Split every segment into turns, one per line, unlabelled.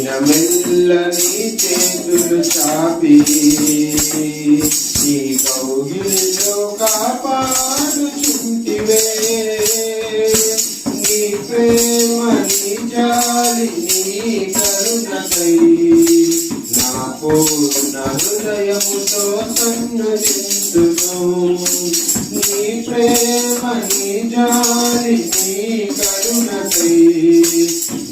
దినమెల్లని చేతులు చాపి ఈ కౌగిలిలో కాపాడుచుంటివే. నీ ప్రేమ నీ జాలి నీ కరుణకై నా పూర్ణ హృదయముతో సన్నుతింతును. నీ ప్రేమ నీ జాలి నీ కరుణకై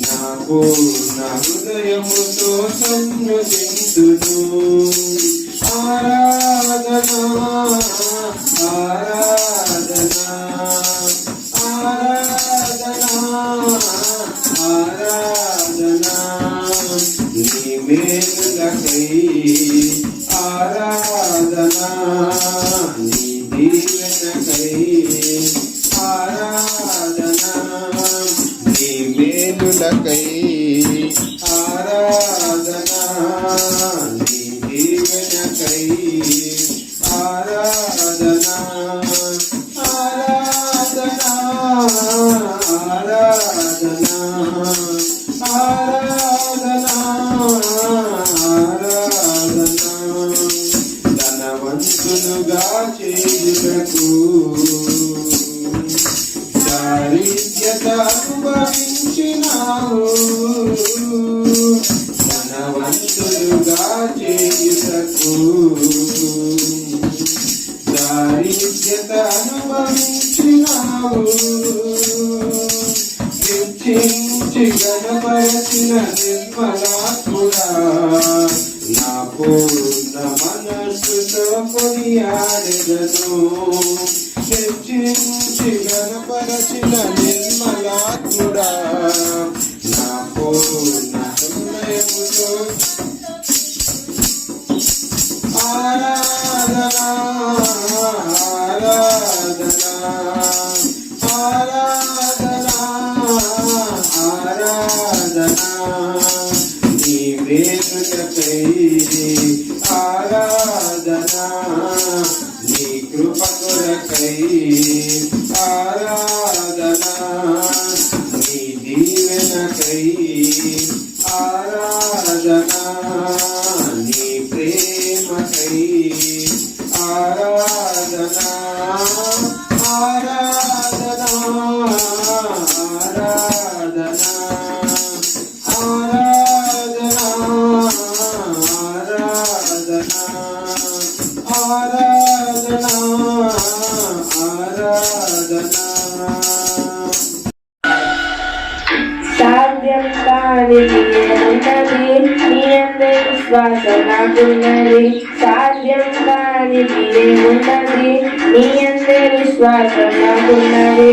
నా పూర్ణ హృదయముతో సన్నుతింతును. ఆరాధనా ఆరాధనా ఆరాధనా ఆరాధనా నీ మేలులకై ఆరాధనా నీ దీవెనకై ఆరాధనా నీ మేలులకై ఆరాధనా నీ దీవెనకై ఆరాధనా ఆరాధనా ఆరాధనా ఆరాధనా ఆరాధనా ధనవంతులుగా చేయుటకు దారిద్ర్యత అనుభవించినావు. ధనవంతులుగా చేయుటకు దారిద్ర్యత అనుభవించినావు. హెచ్చించి గణపరచిన నిర్మలాత్ముడా నా పూర్ణ మనస్సుతో కొనియాడెదను. హెచ్చించి గణపరచిన నిర్మలాత్ముడా నా పూర్ణ హృదయముతో ఆరాధనా ఆరాధనా ఆరాధనా ఆరాధనా నీ వేడుకకై ఆరాధనా నీ కృప కొరకై ఆరాధనా నీ దీవెనకై ఆరాధనా నీ ప్రేమకై ఆరాధనా ఆరాధనా ఆరాధనా ఆరాధనా ఆరాధనా ఆరాధనా ఆరాధనా
సాధ్యం కానిది ఏమున్నది నీ అందరి విశ్వాస నాకున్నది. సాధ్యం కానిది ఏమున్నది నీ అందరి విశ్వాసం నాకున్నది.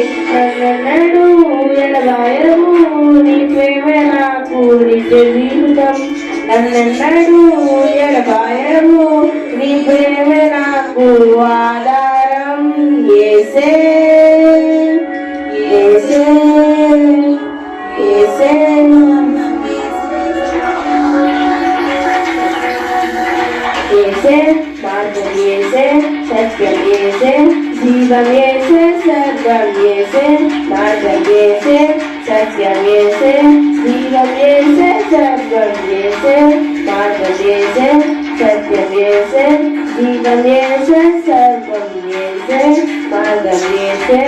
నన్నడు ఎడబాయము నీ ప్రేమ నాకు నిత్య జీవితం. నన్నడు ఎడబాయము నీ ప్రేమ నాకు ఆధారం. యేసే యేసే యేసే యేసే మార్గం యేసే సత్యం యేసే జీవం యేసే సర్వం యేసే మార్గం యేసే సత్యం యేసే జీవం యేసే సర్వం యేసే మార్గం యేసే సత్యం యేసే జీవం యేసే సర్వం యేసే మార్గం యేసే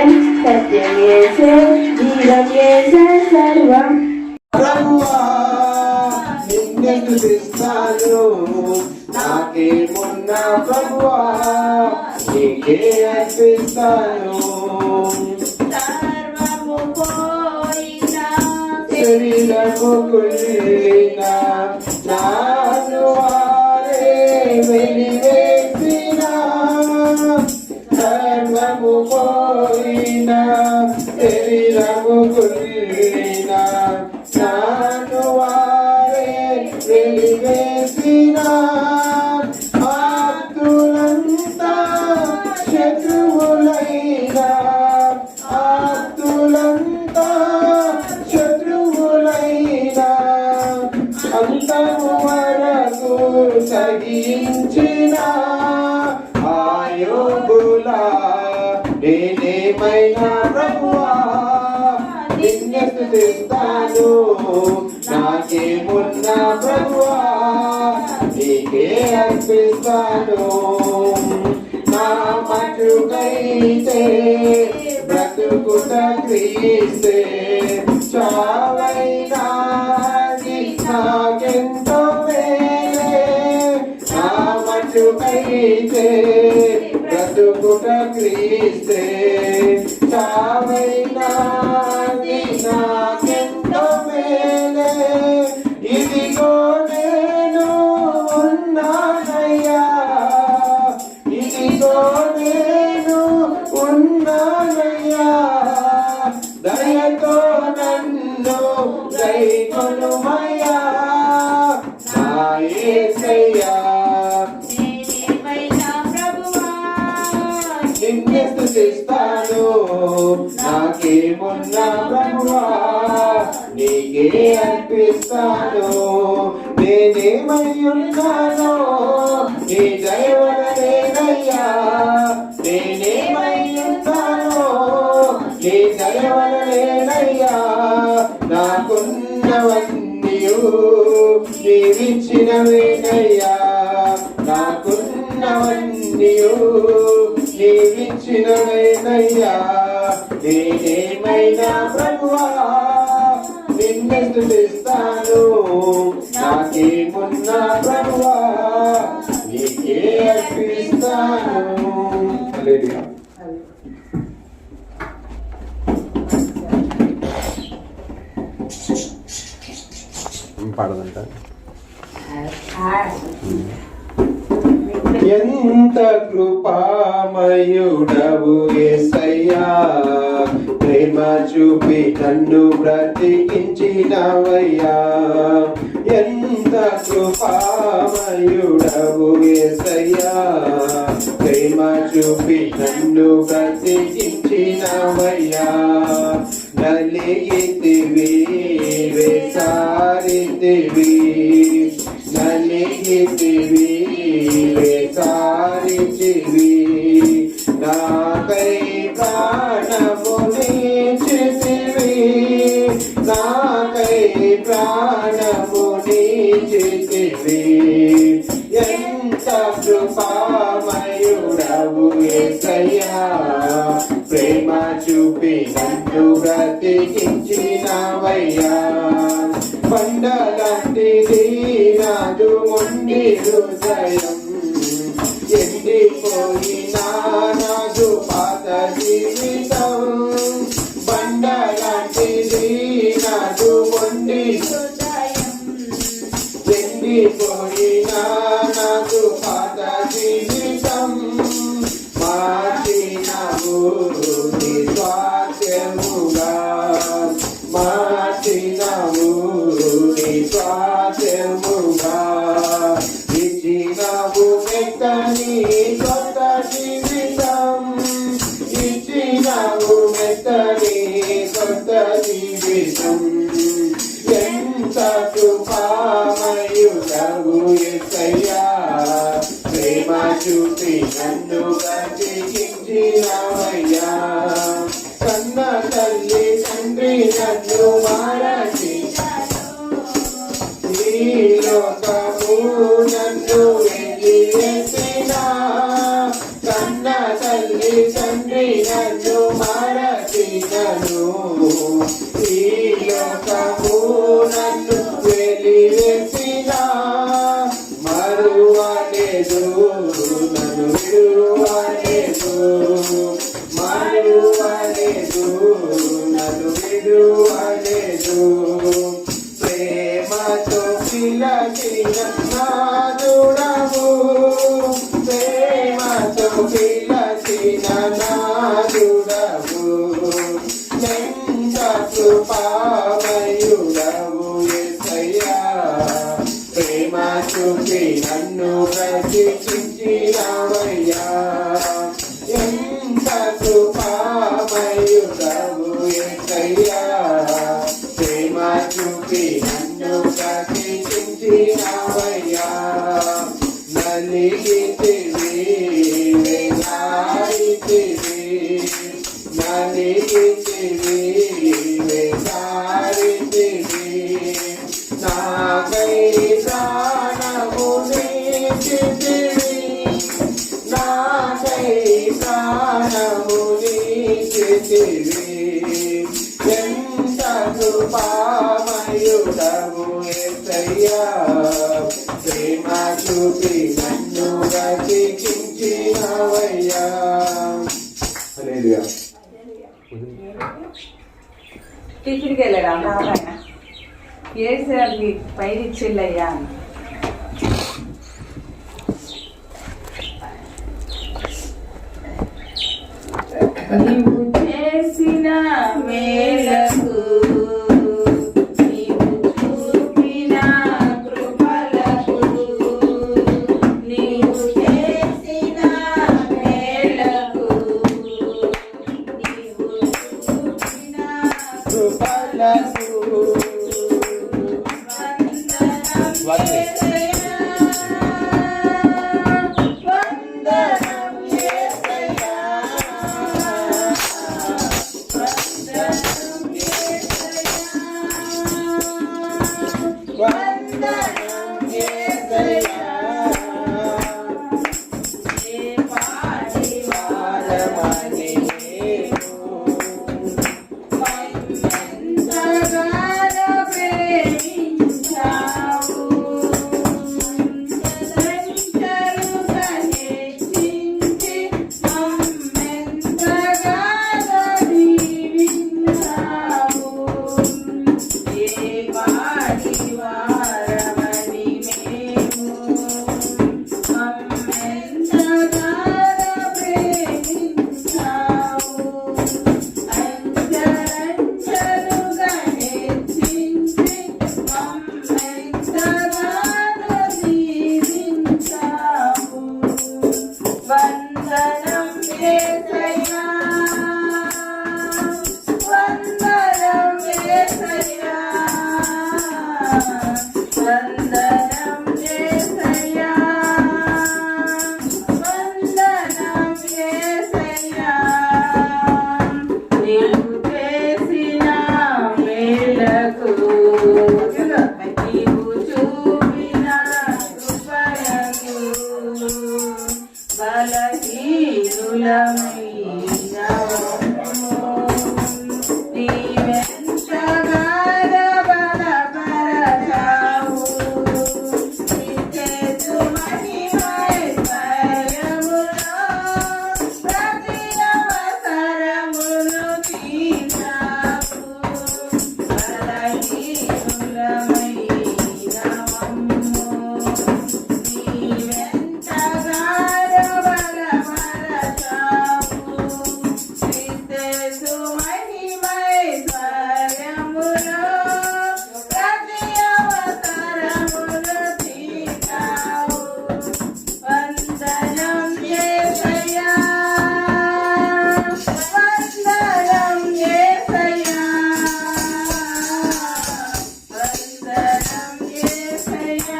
సత్యం యేసే జీవం యేసే సర్వం.
ప్రభువా నిన్నే స్తుతిస్తాను నాకేమున్నా ప్రభువా నీకే అర్పిస్తాను.
సర్వము పోయినా
శరీరము కుళ్ళినా నాను వారే వెలివేసినా. సర్వము పోయినా శరీరము కుళ్ళినా నాను వారే వెలివేసినా. ఆప్తులంతా శత్రువులైనా ఆప్తులంతా శత్రువులైనా అంతము వరకు సగించిన ఆయోగులా నేనేమైనా ప్రభువా నిన్నే స్తుతిస్తాను నాకేమున్న ప్రభువా నీకే అర్పిస్తాను. నా మటుకైతే బ్రతుకుట క్రీస్తే, చావైనా నాకెంతో మేలే. నా మటుకైతే బ్రతుకుట క్రీస్తే, చావైనా నాకెంతో మేలే. ఇదిగో నేను ఉన్నానయ్యా, ఇదిగో నేను ఉన్నానయ్యా, దయతో నన్ను దయకొనుమయ్యా నా యేసయ్యా. నిన్నే స్తుతిస్తాను, నాకేమున్న ప్రభువా నీకే అర్పిస్తాను. నేనేమై ఉన్నానో నీ దయ వలనేనయ్యా, నేనేమై ఉన్నానో నీ దయ వలనేనయ్యా. నాకున్నవన్నీయు నీవిచ్చినవేనయ్యా, నాకున్నవన్నీయు నీవిచ్చినవేనయ్యా. నేనేమైనా ప్రభువా నిన్ను స్తుతిస్తాను, నాకేమున్న ప్రభువా నీకే అర్పిస్తాను. హల్లెలూయా. పాడదంట. ఎంత కృపామయుడవు యేసయ్యా, ప్రేమ చూపి నన్ను బ్రతికించినవయ్యా. ఎంత కృపామయుడవు యేసయ్యా, ప్రేమ చూపి నన్ను బ్రతికించినవయ్యా. నలిగితివి వేసారితివి, నలిగితివి వేసారితివి, నాకై ప్రాణమునిచ్చితివి, నాకై ప్రాణమునిచ్చితివి. ఎంత కృపామయుడవు యేసయ్యా, ప్రేమ చూపి నన్ను బ్రతికించినవయ్యా. బండలాంటిది నాదు మొండి హృదయం, ఎండిపోయినా నాదు పాత జీవితం. బండలాంటిది నాదు మొండి హృదయం, ఎండిపోయినా నాదు పాత జీవితం. మార్చినవు నీ స్వాస్థ్యముగా, మార్చినవు నీ స్వాస్థ్యముగా, ఇచ్చినవు మెత్తని కొత్త జీవితం, ఇచ్చినవు మెత్తని కొత్త జీవితం. ఎంత కృపామయుడవు యేసయ్యా, ప్రేమ చూపి నన్ను బ్రతికించినవయ్యా. కన్న తల్లి తండ్రి నన్ను మరచినను, ఈ లోకము నన్ను వదిలివేసినా. కన్న తల్లి తండ్రి నన్ను మరచినను, ఈ లోకము నన్ను వదిలివేసినా. మరువలేదు నన్ను విడువలేదు, మరువలేదు నన్ను విడువలేదు. ప్రేమతో పిలచిన నాదుడవు, ప్రేమతో పిలచిన నాదుడవు. ఎంత కృపామయుడవు యేసయ్యా, ప్రేమ చూపి నన్ను బ్రతికించినవయ్యా. ఎంత కృపామయుడవు యేసయ్యా, ప్రేమ చూపి నన్ను బ్రతికించినవయ్యా. నలిగితివి వేసారితివి, నలిగితివి వేసారితివి, ఏసయ్యా ప్రేమ చూపి నన్ను బ్రతికించినవయ్యా. హల్లెలూయా.
టిఫిన్కి వెళ్ళాడా ఆయన ఏసారి పైన ఇచ్చిల్లయ్యా అని. నీవు చేసిన మేలకు నీవు చూపిన కృపలకు నీవు చేసిన మేలకు నీవు చూపిన
కృపలకు
వందనం యేసయ్యా, వందనం యేసయ్యా, వందనం యేసయ్యా, వందనం యేసయ్యా. ఏ పాటి వారమని ఎంతగానో ప్రేమించావు, ఎంతలంచలుగా హెచ్చించి మమ్మెంతగానో దీవించావు. ఏ పాటి వారమని మేము మమ్మెంతగానో ప్రేమించావు, అంచెలంచెలుగా హెచ్చించి మమ్మెంతగానో దీవించావు. వందనం యేసయ్యా, వందనం యేసయ్యా, వందనం యేసయ్యా, వందనం యేసయ్యా. నీవు చేసిన మేలకు నీవు చూపిన కృపలకు బలహీనులమైన నీవెంతగానో బలపరచావు. నీ చేతు మహిమైశ్వర్యములో ప్రతి అవసరమును తీర్చావు. బలహీనులమైన మమ్ము నీవెంతగానో బలపరచావు. క్రీస్తు మహిమైశ్వర్యములో ప్రతి అవసరమును తీర్చావు. వందనం యేసయ్యా, వందనం యేసయ్యా, వందనం యేసయ్యా,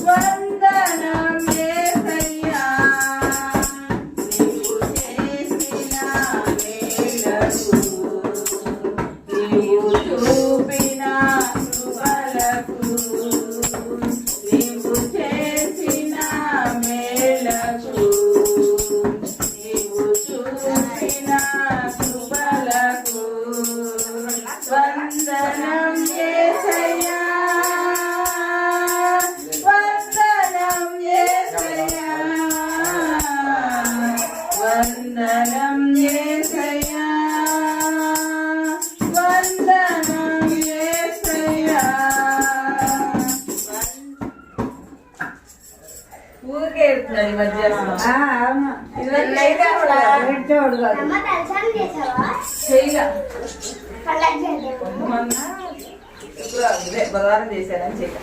వందనం యేసయ్యా. నీవు చేసిన మేలకు నీవు చూపిన కృపలకు నీవు చేసిన మేలకు నీవు చూపిన కృపలకు వందనం యేసయ్యా, వందనం యేసయ్యా, వందనం యేసయ్యా, వందనం యేసయ్యా. ఊరికే వెళ్తున్నాడు ఈ మధ్య. ఇదివరకు అయితే అసలు
అమ్మ దర్శనం చేసావా?
చేయగా
పండగ చేద్దాం.
మొన్న ఇప్పుడు ఇదే బుధవారం చేశారని చేయగా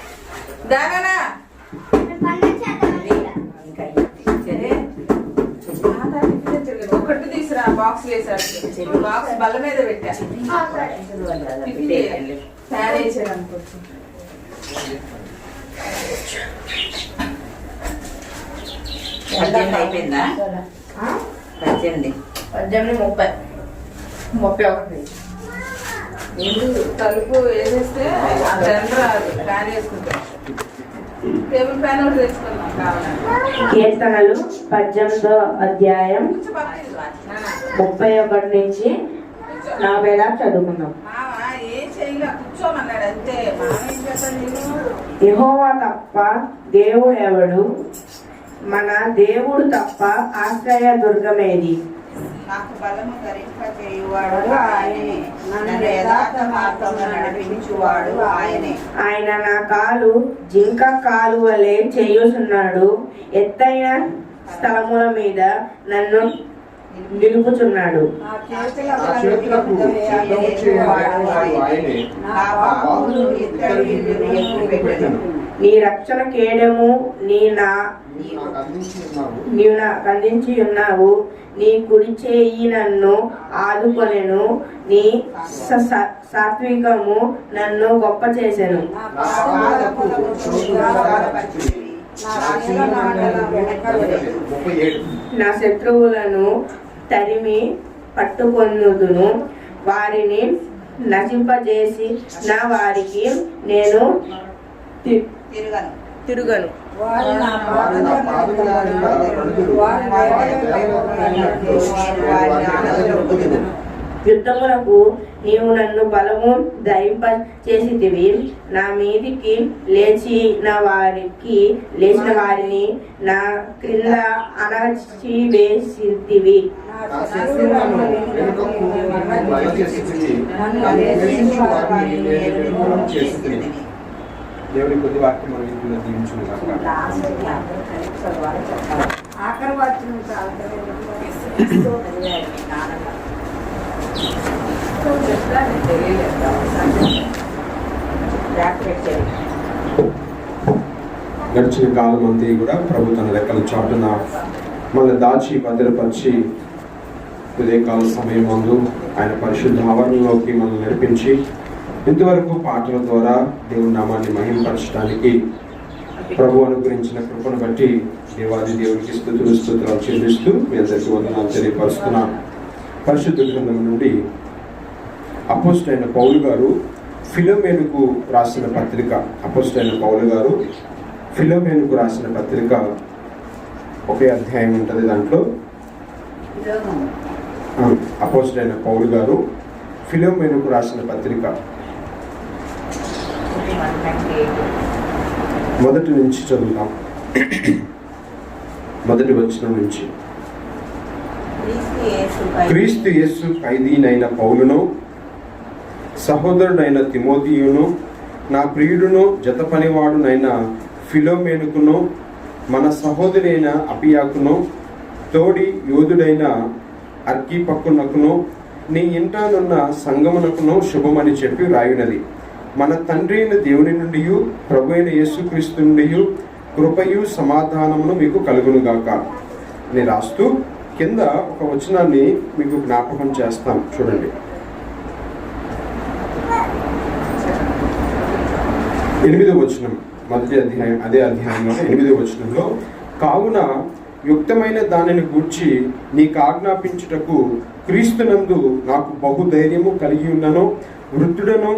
దానా
పండగ చేద్దాం ఇలా.
ఒకటి తీసురా బాక్స్ వేసాడు. బాక్స్ బల్ల మీద పెట్టా.
ఆ, సరే.
ఫ్యాన్ వేసాడు అనుకోవచ్చు.
అయిపోయిందా? 18
30 31 తలుపు వేసేస్తే జనరల్ రాదు. ఫ్యాన్ వేసుకుంటాం. టేబుల్ ఫ్యాన్ ఒకటి తెచ్చుకున్నాం కావాలని.
కీర్తనలు 18వ అధ్యాయం 31 నుంచి 40 దాకా చదువుకుందాం.
ఏం చేయలే కూర్చోమన్నాడు అంతే.
యెహోవా తప్ప దేవుడు ఎవడు? మన దేవుడు తప్ప ఆశ్రయ దుర్గమేది?
నాకు బలము ధరింపజేయువాడు ఆయనే, నన్ను యథార్థ మార్గమున నడిపించువాడు ఆయనే.
ఆయన నా కాలు జింక కాలు వలె చేయుచున్నాడు, ఎత్తైన స్థలముల మీద నన్ను నిలుపుచున్నాడు.
నా చేతులకు సిద్ధము చేయువాడు ఆయనే,
నా బాహువులు ఇత్తడి విల్లును ఎక్కుపెట్టెను.
నీ రక్షణ కేడము నీవు నాకు అందించి ఉన్నావు. నీ కుడి చేయి నన్ను ఆదుకొనెను, నీ సాత్వికము నన్ను గొప్ప చేసెను.
నా పాదములకు శోభాలపరిచితివి. నా రక్షణ వెనకబడలేదు.
నా శత్రువులను తరిమి పట్టుకొనుదును, వారిని నశింపజేసి నా వారికి నేను తిరుగను. యుద్ధములకు నీవు నన్ను బలము ధరింప చేసితివి. నా మీదికి లేచిన వారిని నా క్రింద అణచివేసితివి.
దేవుని కొద్ది వాక్యం మనం ఇందులో దీవించును గాక. గడిచిన కాలం అంతా కూడా ప్రభు తన రెక్కల చాటున మనల్ని దాచి భద్రపరిచి ఉదయకాల సమయం ముందు ఆయన పరిశుద్ధ ఆవరణలోకి మనల్ని నడిపించి ఇంతవరకు పాటల ద్వారా దేవుని నామాన్ని మహిమపరచడానికి ప్రభు అనుగ్రహించిన కృపను బట్టి దేవాది దేవుడికి స్తుతులు చెల్లిస్తూ మీ అందరికీ వందనాలు తెలియపరుస్తున్నాను. పరిశుద్ధ గ్రంథం నుండి అపోస్తలుడైన పౌలు గారు ఫిలోమేనుకు రాసిన పత్రిక, అపోస్తలుడైన పౌలు గారు ఫిలోమేనుకు రాసిన పత్రిక ఒకే అధ్యాయం ఉంటుంది. దాంట్లో అపోస్తలుడైన పౌలు గారు ఫిలోమేనుకు రాసిన పత్రిక మొదటి నుంచి చదువుతాం. మొదటి వచనం నుంచి. క్రీస్తు యేసు ఖైదీనైన పౌలును, సహోదరుడైన తిమోతియును, నా ప్రియుడును జత పనివాడునైన ఫిలోమేనుకును, మన సహోదరైన అపియాకును, తోడి యోధుడైన అర్కీపక్కునకును, నీ ఇంటానున్న సంగమునకును శుభమని చెప్పి రాయునది. మన తండ్రి అయిన దేవుని నుండి ప్రభు అయిన యేసుక్రీస్తు నుండి కృపయు సమాధానమును మీకు కలుగునుగాక అని రాస్తూ కింద ఒక వచనాన్ని మీకు జ్ఞాపకం చేస్తాం. చూడండి, 8వ వచనం, మొదటి అధ్యాయం, అదే అధ్యాయంలో 8వ వచనంలో, కావున యుక్తమైన దానిని గూర్చి నీకు ఆజ్ఞాపించుటకు క్రీస్తునందు నాకు బహుధైర్యము కలిగి ఉన్నను, వృద్ధుడను,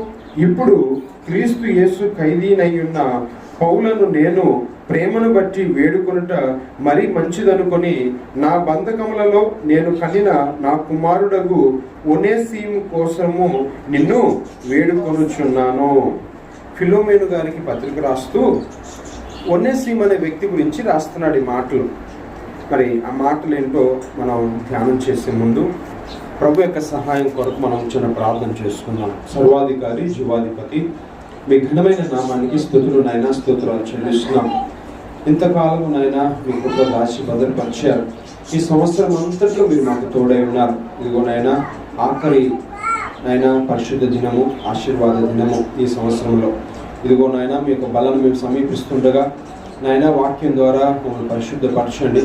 ఇప్పుడు క్రీస్తు యేసు ఖైదీనయ్యున్న పౌలను నేను ప్రేమను బట్టి వేడుకొనుట మరీ మంచిదనుకొని నా బంధకములలో నేను కనిన నా కుమారుడగు ఒనేసిము కోసము నిన్ను వేడుకొనుచున్నాను. ఫిలోమేను గారికి పత్రిక రాస్తూ ఒనేసిము అనే వ్యక్తి గురించి రాస్తున్నాడు ఈ మాటలు. మరి ఆ మాటలు ఏంటో మనం ధ్యానం చేసే ముందు ప్రభు యొక్క సహాయం కొరకు మనం చిన్న ప్రార్థన చేసుకుందాం. సర్వాధికారి జీవాధిపతి, మీ ఘనమైన నామానికి స్తుతులు నాయన, స్తోత్రాలు చెల్లిస్తున్నాం. ఇంతకాలము నాయన మీ కృప దాచి భద్రపరిచారు. ఈ సంవత్సరం అంతట్లో మీరు మాకు తోడై ఉన్నారు. ఇదిగో నాయన ఆఖరి నాయన పరిశుద్ధ దినము, ఆశీర్వాద దినము ఈ సంవత్సరంలో. ఇదిగో నాయన మీ యొక్క బలను మేము సమీపిస్తుండగా నాయన వాక్యం ద్వారా మమ్మల్ని పరిశుద్ధపరచండి.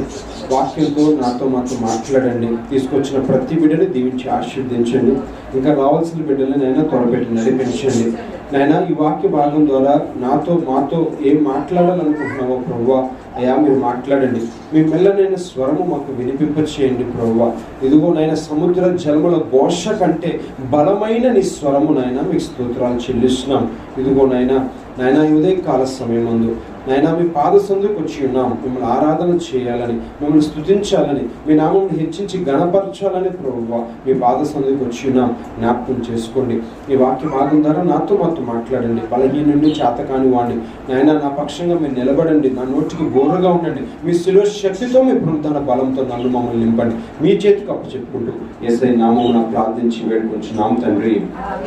వాక్యంతో నాతో మాతో మాట్లాడండి. తీసుకొచ్చిన ప్రతి బిడ్డని దీవించి ఆశీర్వదించండి. ఇంకా రావాల్సిన బిడ్డల్ని నాయన త్వరపెట్టి నడిపించండి. నాయన ఈ వాక్య భాగం ద్వారా మాతో ఏం మాట్లాడాలనుకుంటున్నావో ప్రభువా అయ్యా మీరు మాట్లాడండి. మీ మెల్లనైన స్వరము మాకు వినిపింపచేయండి ప్రభువా. ఇదిగో నాయన సముద్ర జలముల ఘోష కంటే బలమైన నీ స్వరము నాయన మీకు స్తోత్రాలు చెల్లిస్తున్నాం. ఇదిగో నాయన నాయనా ఈ ఉదయకాల సమయమందు నాయనా మీ పాద సందుకు వచ్చి ఉన్నాం, మిమ్మల్ని ఆరాధన చేయాలని, మిమ్మల్ని స్తుతించాలని, మీ నామం హెచ్చించి గణపరచాలని ప్రభువా మీ పాద సందుకు వచ్చి ఉన్నాం. జ్ఞాపకం చేసుకోండి. ఈ వాక్య భాగం ద్వారా నాతో మాట్లాడండి. బలహీనుండి చేతకాని వాడిని నాయనా నా పక్షంగా మీరు నిలబడండి. నా నోటికి బోరగా ఉండండి. మీ శిలువ శక్తితో మీ పునరుద్ధరణ బలంతో నన్ను మమ్మల్ని నింపండి. మీ చేతికి అప్పు చెప్పుకుంటూ యేసయ్య నామమున ప్రార్థించి వేడుకొంచున్నాం తండ్రి,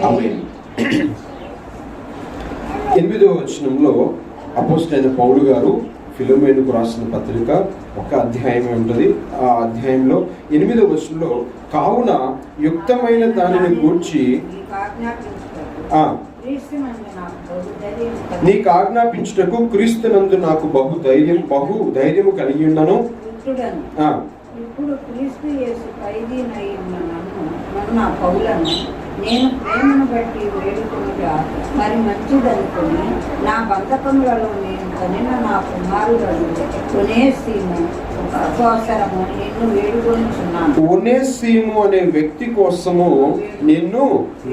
ఆమేన్. 8వ వచనంలో అపోస్తలుడైన పౌలు గారు ఫిలోమేనుకు రాసిన పత్రిక ఒక అధ్యాయమే ఉంటుంది. ఆ అధ్యాయంలో 8వ వచనంలో కావున యుక్తమైన దానిని గూర్చి నీకు ఆజ్ఞాపించుటకు క్రీస్తునందు నాకు బహు ధైర్యము కలిగి ఉన్నాను.
ఇప్పుడు క్రీస్తు యేసు ఖైదీనై ఉన్న నన్ను పౌలను నేను ప్రేమను బట్టి వేడుకొనుగా మరి మంచిదనుకొని నా బంధకములలో నేను కనిన నా కుమారులను ఒనేసిము కోసరము నిన్ను వేడుకొనుచున్నాను.
ఒనేసిము అనే వ్యక్తి కోసము నిన్ను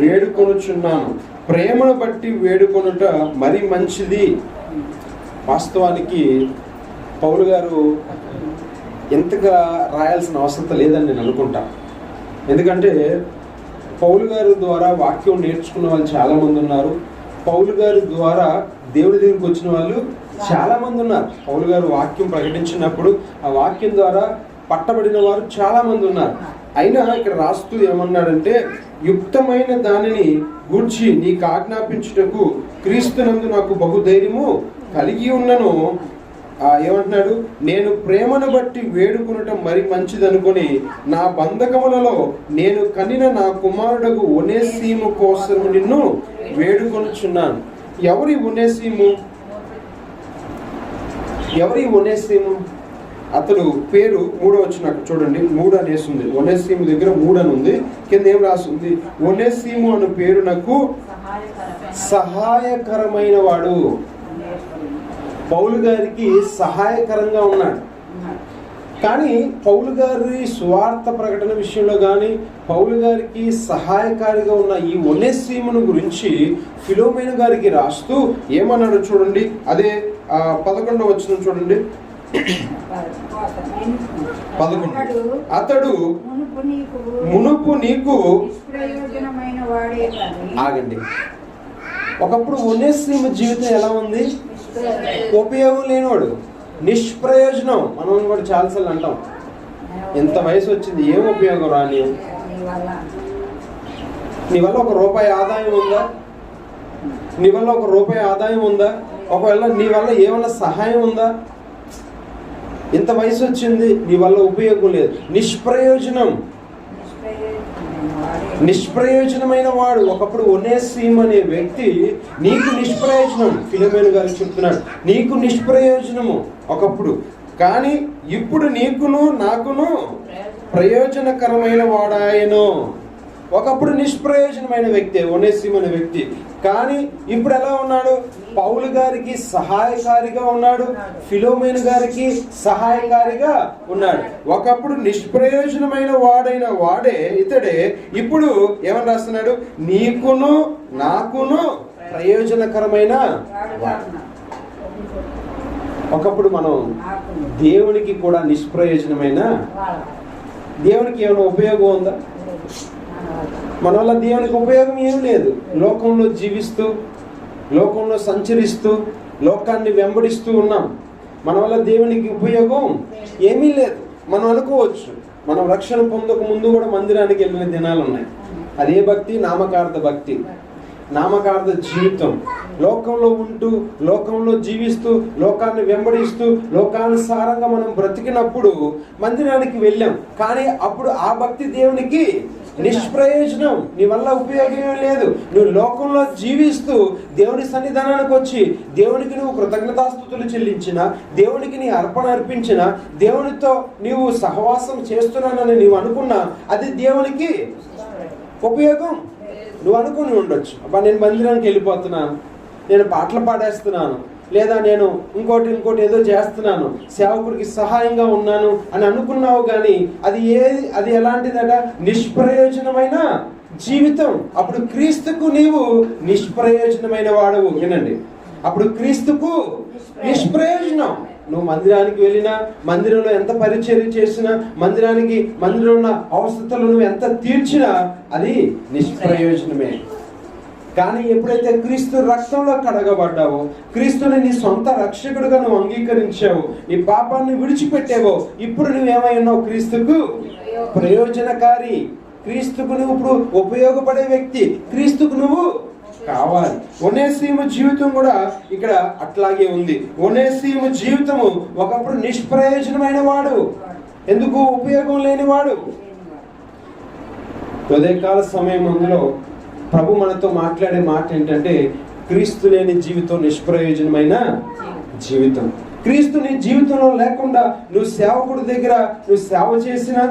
వేడుకొనుచున్నాను. ప్రేమను బట్టి వేడుకొనుట మరి మంచిది. వాస్తవానికి పౌలు గారు ఎంతగా రాయాల్సిన అవసరం లేదని నేను అనుకుంటా. ఎందుకంటే పౌలు గారి ద్వారా వాక్యం నేర్చుకున్న వాళ్ళు చాలామంది ఉన్నారు. పౌలు గారి ద్వారా దేవుడి దగ్గరికి వచ్చిన వాళ్ళు చాలామంది ఉన్నారు. పౌలు గారు వాక్యం ప్రకటించినప్పుడు ఆ వాక్యం ద్వారా పట్టబడిన వారు చాలామంది ఉన్నారు. అయినా ఇక్కడ రాస్తూ ఏమన్నాడంటే యుక్తమైన దానిని గూర్చి నీకు ఆజ్ఞాపించుటకు క్రీస్తునందు నాకు బహుధైర్యము కలిగి ఉన్నను. ఏమంటున్నాడు? నేను ప్రేమను బట్టి వేడుకునటం మరి మంచిదనుకొని నా బంధకములలో నేను కనిన నా కుమారుడకు ఒనేసిము కోసం నిన్ను వేడుకొనుచున్నాను. ఎవరి ఒనేసిము? అతడు పేరు 3వ వచనం చూడండి. 3 అనేసి ఉంది. ఒనేసిము దగ్గర 3 అని ఉంది. కింద ఏం రాసింది? ఒనేసిము అను పేరు నాకు సహాయకరమైన వాడు. పౌలు గారికి సహాయకరంగా ఉన్నాడు. కానీ పౌలు గారి సువార్త ప్రకటన విషయంలో కానీ పౌలు గారికి సహాయకారిగా ఉన్న ఈ ఒనేసిమును గురించి ఫిలోమేను గారికి రాస్తూ ఏమన్నాడు చూడండి. అదే 11వ వచనం చూడండి. 11 అతడు మునుపు నీకు ఆగండి. ఒకప్పుడు ఒనేసిము జీవితం ఎలా ఉంది? ఉపయోగం లేనివాడు, నిష్ప్రయోజనం. మనం కూడా చాలాసార్లు అంటాం, ఎంత వయసు వచ్చింది ఏం ఉపయోగం రాని, నీ వల్ల ₹1 ఆదాయం ఉందా? నీ వల్ల ₹1 ఆదాయం ఉందా? ఒకవేళ నీ వల్ల ఏమన్నా సహాయం ఉందా? ఇంత వయసు వచ్చింది, నీ వల్ల ఉపయోగం లేదు, నిష్ప్రయోజనం. నిష్ప్రయోజనమైన వాడు. ఒకప్పుడు ఒనేసిము అనే వ్యక్తి నీకు నిష్ప్రయోజనం. ఫిలోమేను గారు చెప్తున్నాడు, నీకు నిష్ప్రయోజనము ఒకప్పుడు. కానీ ఇప్పుడు నీకును నాకును ప్రయోజనకరమైన వాడాయను. ఒకప్పుడు నిష్ప్రయోజనమైన వ్యక్తి ఒనేసిము అనే వ్యక్తి. కానీ ఇప్పుడు ఎలా ఉన్నాడు? పౌలు గారికి సహాయకారిగా ఉన్నాడు, ఫిలోమేను గారికి సహాయకారిగా ఉన్నాడు. ఒకప్పుడు నిష్ప్రయోజనమైన వాడైన వాడే ఇతడే ఇప్పుడు ఏమని రాస్తున్నాడు? నీకును నాకును ప్రయోజనకరమైన. ఒకప్పుడు మనం దేవునికి కూడా నిష్ప్రయోజనమైన. దేవునికి ఏమైనా ఉపయోగం ఉందా? మన వల్ల దేవునికి ఉపయోగం ఏం లేదు. లోకంలో జీవిస్తూ, లోకంలో సంచరిస్తూ, లోకాన్ని వెంబడిస్తూ ఉన్నాం. మన వల్ల దేవునికి ఉపయోగం ఏమీ లేదు. మనం అనుకోవచ్చు, మనం రక్షణ పొందక ముందు కూడా మందిరానికి వెళ్ళిన దినాలు ఉన్నాయి. అదే భక్తి, నామకార్థ భక్తి, నామకార్థ జీవితం. లోకంలో ఉంటూ, లోకంలో జీవిస్తూ, లోకాన్ని వెంబడిస్తూ, లోకానుసారంగా మనం బ్రతికినప్పుడు మందిరానికి వెళ్ళాం. కానీ అప్పుడు ఆ భక్తి దేవునికి నిష్ప్రయోజనం. నీ వల్ల ఉపయోగం లేదు. నువ్వు లోకంలో జీవిస్తూ దేవుని సన్నిధానానికి వచ్చి దేవునికి నువ్వు కృతజ్ఞతాస్తుతులు చెల్లించిన, దేవునికి నీ అర్పణ అర్పించిన, దేవునితో నీవు సహవాసం చేస్తున్నానని నీవు అనుకున్నా అది దేవునికి ఉపయోగం. నువ్వు అనుకుని ఉండొచ్చు, అబ్బా నేను మందిరానికి వెళ్ళిపోతున్నాను, నేను పాటలు పాడేస్తున్నాను, లేదా నేను ఇంకోటి ఏదో చేస్తున్నాను, సేవకుడికి సహాయంగా ఉన్నాను అని అనుకున్నావు. కానీ అది ఎలాంటిదట? నిష్ప్రయోజనమైన జీవితం. అప్పుడు క్రీస్తుకు నీవు నిష్ప్రయోజనమైన వాడవు. వినండి, అప్పుడు క్రీస్తుకు నిష్ప్రయోజనం. నువ్వు మందిరానికి వెళ్ళినా, మందిరంలో ఎంత పరిచర్య చేసినా, మందిరంలో ఉన్న అవసరతలు నువ్వు ఎంత తీర్చినా అది నిష్ప్రయోజనమే. కానీ ఎప్పుడైతే క్రీస్తు రక్తంలో కడగబడ్డావో, క్రీస్తుని నీ సొంత రక్షకుడుగా నువ్వు అంగీకరించావో, నీ పాపాన్ని విడిచిపెట్టావో, ఇప్పుడు నువ్వేమై ఉన్నావు? క్రీస్తుకు ప్రయోజనకారి, క్రీస్తుకు నువ్వు ఇప్పుడు ఉపయోగపడే వ్యక్తి, క్రీస్తుకు నువ్వు కావాలి. ఒనేసిము జీవితం కూడా ఇక్కడ అట్లాగే ఉంది. ఒనేసిము జీవితము ఒకప్పుడు నిష్ప్రయోజనమైన వాడు, ఎందుకు ఉపయోగం లేనివాడు. ఉదయకాల సమయం అందులో ప్రభు మనతో మాట్లాడే మాట ఏంటంటే, క్రీస్తు లేని జీవితం నిష్ప్రయోజనమైన జీవితం. క్రీస్తు నీ జీవితంలో లేకుండా నువ్వు సేవకుడి దగ్గర నువ్వు సేవ చేసినా,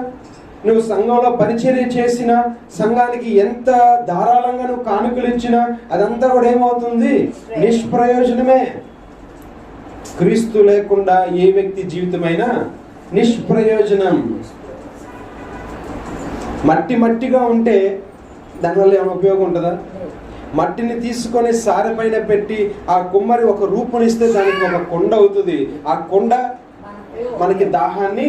నువ్వు సంఘంలో పరిచర్య చేసినా, సంఘానికి ఎంత ధారాళంగా నువ్వు కానుకలు ఇచ్చినా అదంతా కూడా ఏమవుతుంది? నిష్ప్రయోజనమే. క్రీస్తు లేకుండా ఏ వ్యక్తి జీవితమైనా నిష్ప్రయోజనం. మట్టిగా ఉంటే దానివల్ల ఏమైనా ఉపయోగం ఉంటుందా? మట్టిని తీసుకొని సారె పైన పెట్టి ఆ కుమ్మరి ఒక రూపునిస్తే దానికి ఒక కొండ అవుతుంది. ఆ కొండ మనకి దాహాన్ని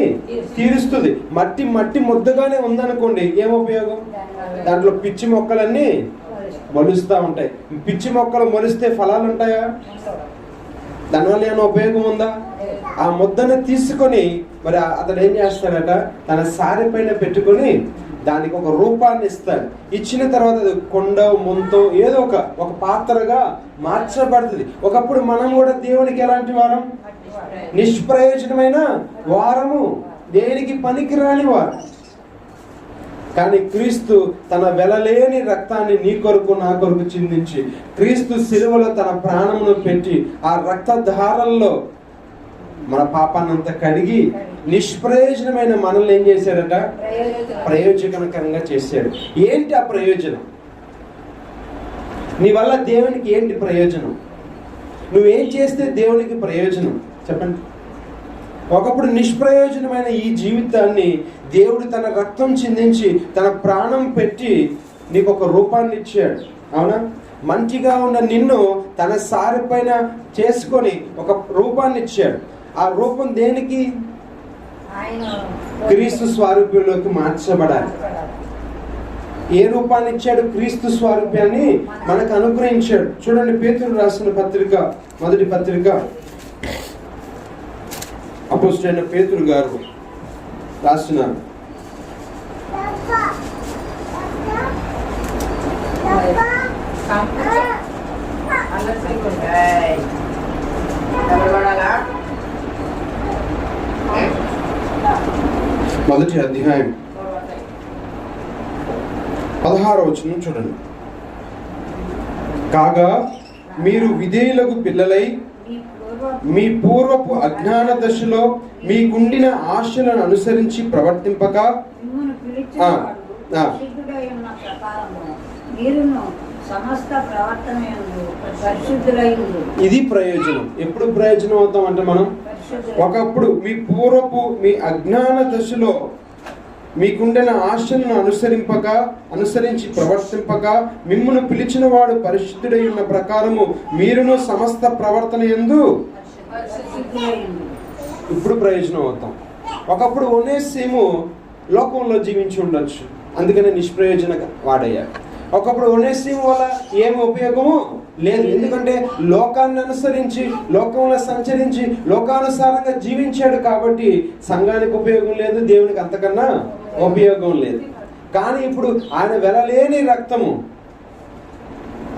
తీరుస్తుంది. మట్టి ముద్దగానే ఉందనుకోండి, ఏం ఉపయోగం? దాంట్లో పిచ్చి మొక్కలన్నీ మొలుస్తూ ఉంటాయి. పిచ్చి మొక్కలు మొలిస్తే ఫలాలు ఉంటాయా? దానివల్ల ఏమైనా ఉపయోగం ఉందా? ఆ ముద్దను తీసుకొని మరి అతడు ఏం చేస్తాడట, తన సారె పైన పెట్టుకొని దానికి ఒక రూపాన్ని ఇస్తాడు. ఇచ్చిన తర్వాత అది కొండ, ముంతో ఏదో ఒక పాత్రగా మార్చబడుతుంది. ఒకప్పుడు మనం కూడా దేవునికి ఎలాంటి వారం? నిష్ప్రయోజనమైన వారము, దేనికి పనికిరాని వారు. కానీ క్రీస్తు తన వెలలేని రక్తాన్ని నీ కొరకు నా కొరకు చిందించి, క్రీస్తు శిలువలో తన ప్రాణమును పెట్టి ఆ రక్తధారల్లో మన పాపాన్నంతా కడిగి నిష్ప్రయోజనమైన మనల్ని ఏం చేశాడట? ప్రయోజనకరంగా చేశాడు. ఏంటి ఆ ప్రయోజనం? నీ వల్ల దేవునికి ఏంటి ప్రయోజనం? నువ్వేం చేస్తే దేవునికి ప్రయోజనం చెప్పండి. ఒకప్పుడు నిష్ప్రయోజనమైన ఈ జీవితాన్ని దేవుడు తన రక్తం చిందించి తన ప్రాణం పెట్టి నీకు ఒక రూపాన్ని ఇచ్చాడు. అవునా? మంచిగా ఉన్న నిన్ను తన సారి పైన చేసుకొని ఒక రూపాన్ని ఇచ్చాడు. ఆ రూపం దేనికి? క్రీస్తు స్వరూపంలోకి మార్చబడాలి. ఏ రూపాన్ని ఇచ్చాడు? క్రీస్తు స్వరూపాన్ని మనకు అనుగ్రహించాడు. చూడండి, పేతురు రాసిన పత్రిక, మొదటి పత్రిక, అపోస్తలుడైన పేతురు గారు రాసిన మొదటి అధ్యాయం 16వ వచనం చూడండి. కాగా మీరు విధేయులకు పిల్లలై మీ పూర్వపు అజ్ఞాన దశలో మీకుండిన ఆశలను అనుసరించి ప్రవర్తింపక ఇది ప్రయోజనం. ఎప్పుడు ప్రయోజనం అవుతాం అంటే మనం ఒకప్పుడు మీ అజ్ఞాన దశలో మీకుండిన ఆశలను అనుసరించి ప్రవర్తింపక మిమ్మును పిలిచిన వాడు పరిశుద్ధుడై ఉన్న ప్రకారము మీరును సమస్త ప్రవర్తన యందు ఇప్పుడు ప్రయోజనం అవుతాం. ఒకప్పుడు ఒనేసిము లోకంలో జీవించి ఉండొచ్చు, అందుకనే నిష్ప్రయోజన వాడయ్యాడు. ఒకప్పుడు ఒనేసిము వల్ల ఏమి ఉపయోగము లేదు, ఎందుకంటే లోకాన్ని అనుసరించి లోకంలో సంచరించి లోకానుసారంగా జీవించాడు కాబట్టి సంఘానికి ఉపయోగం లేదు, దేవునికి అంతకన్నా ఉపయోగం లేదు. కానీ ఇప్పుడు ఆయన వెలలేని రక్తము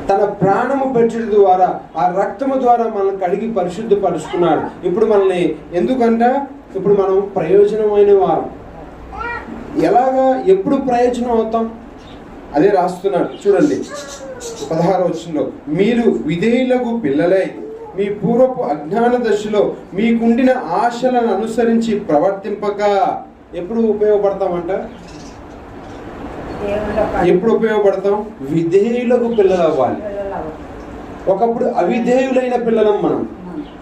తన ప్రాణము పెట్టడం ద్వారా ఆ రక్తము ద్వారా మనల్ని కడిగి పరిశుద్ధపరుచుకున్నాడు. ఇప్పుడు మనల్ని ఎందుకంటే ఇప్పుడు మనం ప్రయోజనమైన వారు. ఎలాగా ఎప్పుడు ప్రయోజనం అవుతాం అదే రాస్తున్నాడు చూడండి 16వ వచనంలో. మీరు విధేయులకు పిల్లలై మీ పూర్వపు అజ్ఞాన దశలో మీకుండిన ఆశలను అనుసరించి ప్రవర్తింపక ఎప్పుడు ఉపయోగపడతామంట? ఎప్పుడు ఉపయోగపడతాం? విధేయులకు పిల్లలు అవ్వాలి. ఒకప్పుడు అవిధేయులైన పిల్లలం మనం,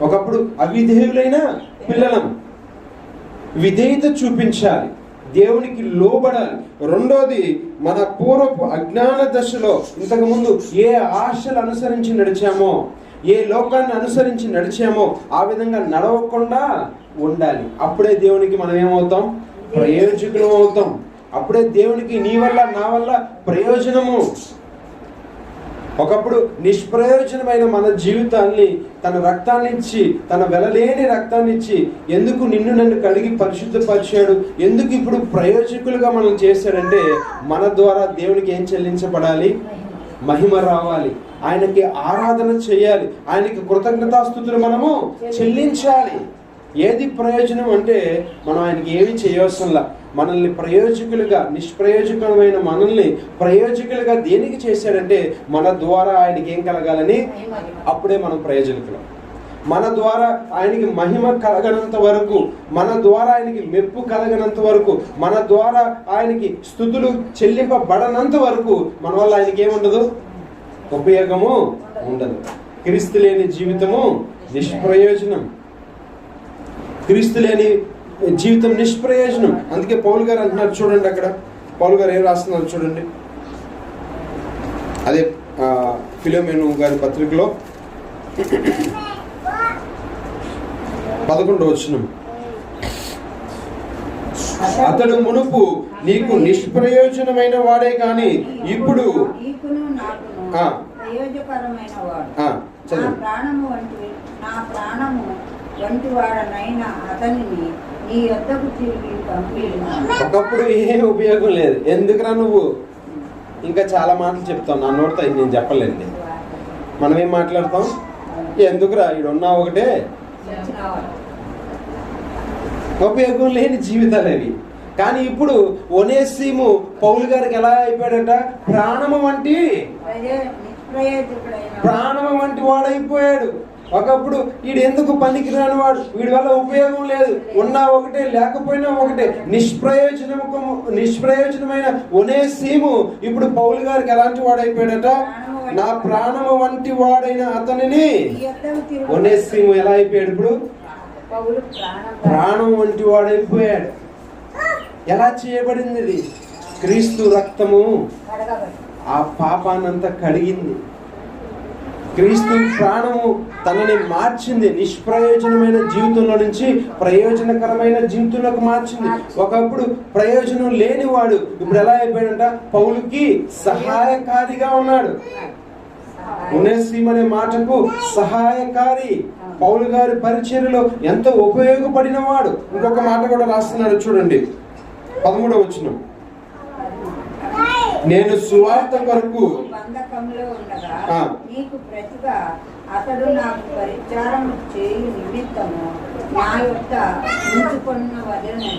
ఒకప్పుడు అవిధేయులైన పిల్లలం. విధేయత చూపించాలి, దేవునికి లోబడాలి. రెండోది, మన పూర్వపు అజ్ఞాన దశలో ఇంతకు ముందు ఏ ఆశలు అనుసరించి నడిచామో ఏ లోకాన్ని అనుసరించి నడిచామో ఆ విధంగా నడవకుండా ఉండాలి. అప్పుడే దేవునికి మనం ఏమవుతాం? ప్రయోజకులం అవుతాం. అప్పుడే దేవునికి నీ వల్ల నా వల్ల ప్రయోజనము. ఒకప్పుడు నిష్ప్రయోజనమైన మన జీవితాన్ని తన రక్తాన్ని ఇచ్చి, తన వెలలేని రక్తాన్ని ఇచ్చి ఎందుకు నిన్ను నన్ను కడిగి పరిశుద్ధపరిచాడు, ఎందుకు ఇప్పుడు ప్రయోజకులుగా మనం చేశాడంటే మన ద్వారా దేవునికి ఏం చెల్లించబడాలి? మహిమ రావాలి, ఆయనకి ఆరాధన చేయాలి, ఆయనకి కృతజ్ఞతాస్తుతులు మనము చెల్లించాలి. ఏది ప్రయోజనం అంటే మనం ఆయనకి ఏమి చేయవసరంలా. మనల్ని ప్రయోజకులుగా, నిష్ప్రయోజకమైన మనల్ని ప్రయోజకులుగా దేనికి చేశాడంటే మన ద్వారా ఆయనకి ఏం కలగాలని. అప్పుడే మనం ప్రయోజకులం. మన ద్వారా ఆయనకి మహిమ కలగనంత వరకు, మన ద్వారా ఆయనకి మెప్పు కలగనంత వరకు, మన ద్వారా ఆయనకి స్తుతులు చెల్లింపబడనంత వరకు మన వల్ల ఆయనకి ఏముండదు? ఉపయోగము ఉండదు. క్రీస్తు లేని జీవితము నిష్ప్రయోజనం. క్రీస్తు లేని జీవితం నిష్ప్రయోజనం. అందుకే పౌలు గారు అంటున్నారు చూడండి, అక్కడ పౌలు గారు ఏం రాస్తున్నారు చూడండి. అదే ఫిలోమెను గారి పత్రికలో 11వ వచనం. అతడు మునుపు నీకు నిష్ప్రయోజనమైన వాడే కానీ ఇప్పుడు
ప్రయోజకరమైన వాడు. నా ప్రాణము వంటి వాడనైనా అతనిని నీ యొద్దకు తిరిగి పంపినాను.
ఒకప్పుడు ఏం ఉపయోగం లేదు. ఎందుకురా నువ్వు ఇంకా చాలా మాటలు చెప్తావు, నా నోటితో నేను చెప్పలేండి. మనం ఏం మాట్లాడతాం? ఎందుకురా ఈడున్నా ఒకటే. ఉపయోగం లేని జీవితాలు అవి. కానీ ఇప్పుడు ఒనేసిము పౌలు గారికి ఎలా అయిపోయాడట? ప్రాణము వంటి వాడైపోయాడు. ఒకప్పుడు వీడు ఎందుకు పనికిరాని వాడు, వీడి వల్ల ఉపయోగం లేదు, ఉన్నా ఒకటే లేకపోయినా ఒకటే, నిష్ప్రయోజనమైన ఒనేసిము ఇప్పుడు పౌలు గారికి ఎలాంటి వాడైపోయాడట? నా ప్రాణము వంటి వాడైన అతనిని. ఒనేసిము ఎలా అయిపోయాడు? ఇప్పుడు ప్రాణం వంటి వాడైపోయాడు. ఎలా చేయబడింది ఇది? క్రీస్తు రక్తము ఆ పాపాన్నంతా కడిగింది. క్రీస్తు ప్రాణము తనని మార్చింది. నిష్ప్రయోజనమైన జీవితంలో నుంచి ప్రయోజనకరమైన జీవితంలోకి మార్చింది. ఒకప్పుడు ప్రయోజనం లేనివాడు ఇప్పుడు ఎలా అయిపోయాడంట? పౌలుకి సహాయకారిగా ఉన్నాడు. ఒనేసిము అనే మాటకు సహాయకారి. పౌలు గారి పరిచర్యలో ఎంతో ఉపయోగపడిన వాడు. ఇంకొక మాట కూడా రాస్తున్నాడు చూడండి, 13వ వచనం. నేను సువార్త కొరకు
బంధకంలో ఉండగా నీకు ప్రతిగా అతడు నాకు పరిచారం చేయు నిమిత్తము నా యొక్క ఉంచుకున్న వదలని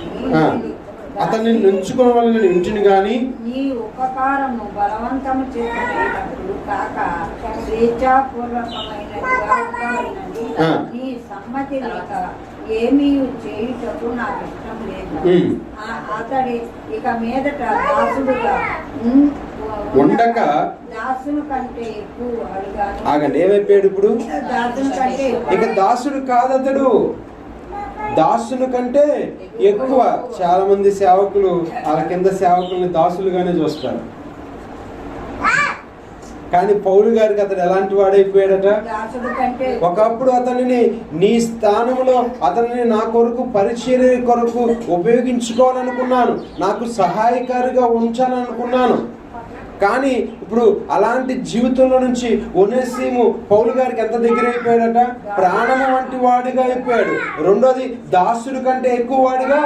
అతన్ని నుంచుకోవాలని ఇంటిని గాని
నీ ఉపకారము బలవంతము చేసినప్పుడు కాక స్వేచ్ఛాపూర్వకమైనదిగా నీ సమ్మతి లేక ఏమీ చేయుటకు నాకు ఇష్టం లేదు. అతడి ఇక మీదట దాసుడుగా
ఉండక
దాసుని కంటే ఎక్కువ అడుగాను.
ఆగండి, ఏమైపోయాడు ఇప్పుడు?
దాసుని కంటే
ఇక దాసుడు కాదు అతడు, దాసుని కంటే ఎక్కువ. చాలా మంది సేవకులు వాళ్ళ కింద సేవకుల్ని దాసులుగానే చూస్తారు. కానీ పౌలు గారికి అతడు ఎలాంటి వాడైపోయాడట? ఒకప్పుడు అతనిని నీ స్థానంలో అతనిని నా కొరకు పరిచర్య కొరకు ఉపయోగించుకోవాలనుకున్నాను, నాకు సహాయకారిగా ఉంచాలనుకున్నాను. కానీ ఇప్పుడు అలాంటి జీవితంలో నుంచి ఒనేసిము పౌలు గారికి ఎంత దగ్గర అయిపోయాడట? ప్రాణము వంటి వాడిగా అయిపోయాడు. రెండోది దాసుడు కంటే ఎక్కువ వాడిగా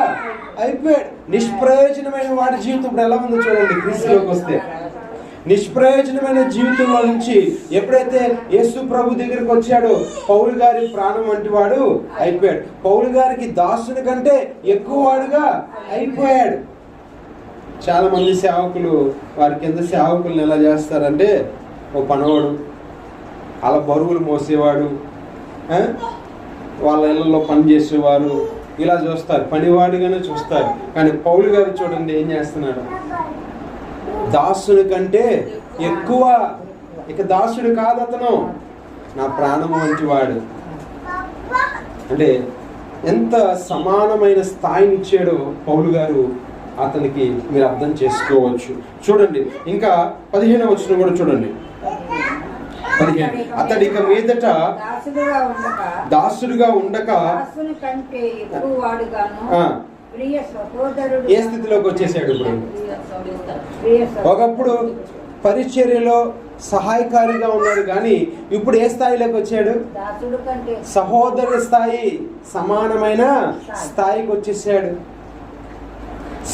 అయిపోయాడు. నిష్ప్రయోజనమైన వాడి జీవితం ఇప్పుడు ఎలా ఉందో చూడండి. క్రీస్తులోకి వస్తే నిష్ప్రయోజనమైన జీవితంలో నుంచి ఎప్పుడైతే యేసు ప్రభు దగ్గరికి వచ్చాడో పౌలు గారి ప్రాణం వంటి వాడు అయిపోయాడు. పౌలు గారికి దాసుని కంటే ఎక్కువ వాడుగా అయిపోయాడు. చాలా మంది సేవకులు వారి కింద సేవకులను ఎలా చేస్తారంటే, ఓ పనవాడు, అలా బరువులు మోసేవాడు, వాళ్ళ ఇళ్లలో పని చేసేవారు, ఇలా చూస్తారు, పనివాడిగానే చూస్తారు. కానీ పౌలు గారు చూడండి ఏం చేస్తున్నాడు? దాసుని కంటే ఎక్కువ. ఇక దాసుడు కాదు అతను, నా ప్రాణము వంటి వాడు. అంటే ఎంత సమానమైన స్థాయిని ఇచ్చాడో పౌలు గారు అతనికి మీరు అర్థం చేసుకోవచ్చు. చూడండి ఇంకా 15వ వచనం కూడా చూడండి. 15 అతడిక మీదట దాసుడుగా ఉండక
దాసుని కంటే ఎక్కువ వాడుగాను
ఆ,
ప్రియ సహోదరుడు
ఏ స్థితిలోకి వచ్చేసాడు ఇప్పుడు?
ప్రియ సహోదరుడు.
ఒకప్పుడు పరిచర్యలో సహాయకారిగా ఉన్నాడు, కానీ ఇప్పుడు ఏ స్థాయిలోకి వచ్చాడు?
దాసుడు కంటే
సహోదరు స్థాయి, సమానమైన స్థాయికి వచ్చేసాడు.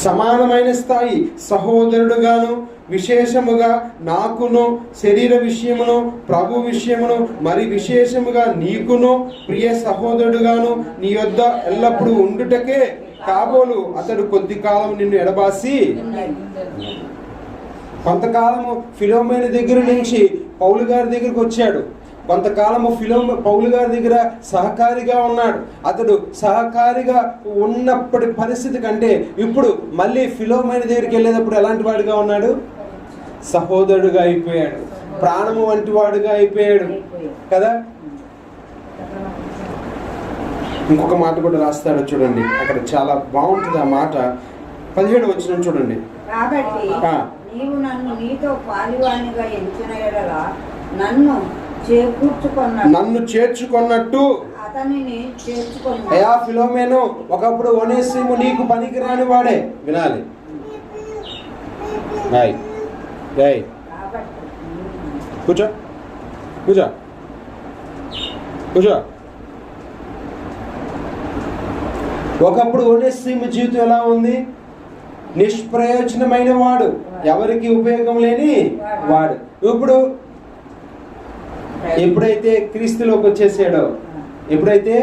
సమానమైన స్థాయి, సహోదరుడుగాను విశేషముగా నాకును శరీర విషయమును ప్రభు విషయమును మరి విశేషముగా నీకును ప్రియ సహోదరుడుగాను నీ యొద్ద ఎల్లప్పుడూ ఉండుటకే కాబోలు అతడు కొద్ది కాలం నిన్ను ఎడబాసి. కొంతకాలము ఫిలోమేన దగ్గర నుంచి పౌలు గారి దగ్గరికి వచ్చాడు. కొంతకాలము పౌలు గారి దగ్గర సహకారిగా ఉన్నాడు. అతడు సహకారిగా ఉన్నప్పటి పరిస్థితి కంటే ఇప్పుడు మళ్ళీ ఫిలోమేన దగ్గరికి వెళ్ళేటప్పుడు ఎలాంటి వాడిగా ఉన్నాడు? సహోదరుడుగా అయిపోయాడు, ప్రాణము వంటి వాడుగా అయిపోయాడు కదా. ఇంకొక మాట కూడా రాస్తాడు చూడండి, అక్కడ చాలా బాగుంటుంది ఆ మాట. 17 వచనం చూడండి.
కాబట్టి
ఆ.
నీవు నన్ను నీతో పాలివానిగా ఎంచిన ఎడల నన్ను చేకూర్చుకున్నాడు,
నన్ను చేర్చుకున్నట్టు
అతనిని చేర్చుకున్నాడు.
అయా ఫిలోమేను, ఒకప్పుడు ఒనేసిము నీకు పనికిరాని వాడే. వినాలి. రాయ్ రాయ్
కాబట్టి
కూర్చో కూర్చో కూర్చో. ఒకప్పుడు ఒనేసిము జీవితం ఎలా ఉంది? నిష్ప్రయోజనమైన వాడు, ఎవరికి ఉపయోగం లేని వాడు. ఇప్పుడు ఎప్పుడైతే క్రీస్తులోకి వచ్చేసాడో, ఎప్పుడైతే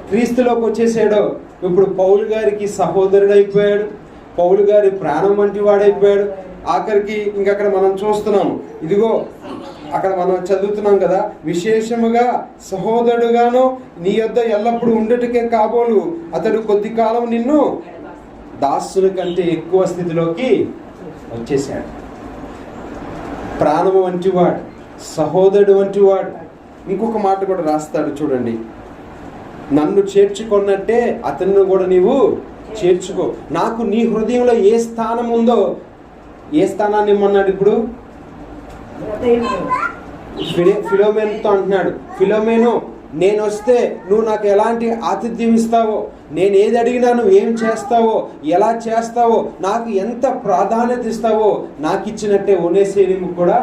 క్రీస్తులోకి వచ్చేసాడో ఇప్పుడు పౌలు గారికి సహోదరుడు అయిపోయాడు, పౌలు గారి ప్రాణం వంటి వాడైపోయాడు. ఆఖరికి ఇంకక్కడ మనం చూస్తున్నాము, ఇదిగో అక్కడ మనం చదువుతున్నాం కదా, విశేషముగా సహోదరుడుగాను నీ యొద్ద ఎల్లప్పుడూ ఉండటకే కాబోలు అతడు కొద్ది కాలం నిన్ను దాసుల కంటే ఎక్కువ స్థితిలోకి వచ్చేసాడు. ప్రాణము వంటి వాడు, సహోదరుడు వంటి వాడు. ఇంకొక మాట కూడా రాస్తాడు చూడండి, నన్ను చేర్చుకున్నట్టే అతన్ని కూడా నీవు చేర్చుకో. నాకు నీ హృదయంలో ఏ స్థానం ఉందో, ఏ స్థానాన్ని ఇమ్మన్నాడు ఇప్పుడు? ఫిలోమేనుతో అంటున్నాడు, ఫిలోమేను నేను వస్తే నువ్వు నాకు ఎలాంటి ఆతిథ్యం ఇస్తావో, నేను ఏది అడిగినా నువ్వు ఏం చేస్తావో, ఎలా చేస్తావో, నాకు ఎంత ప్రాధాన్యత ఇస్తావో నాకు ఇచ్చినట్టే ఒనేసిము కూడా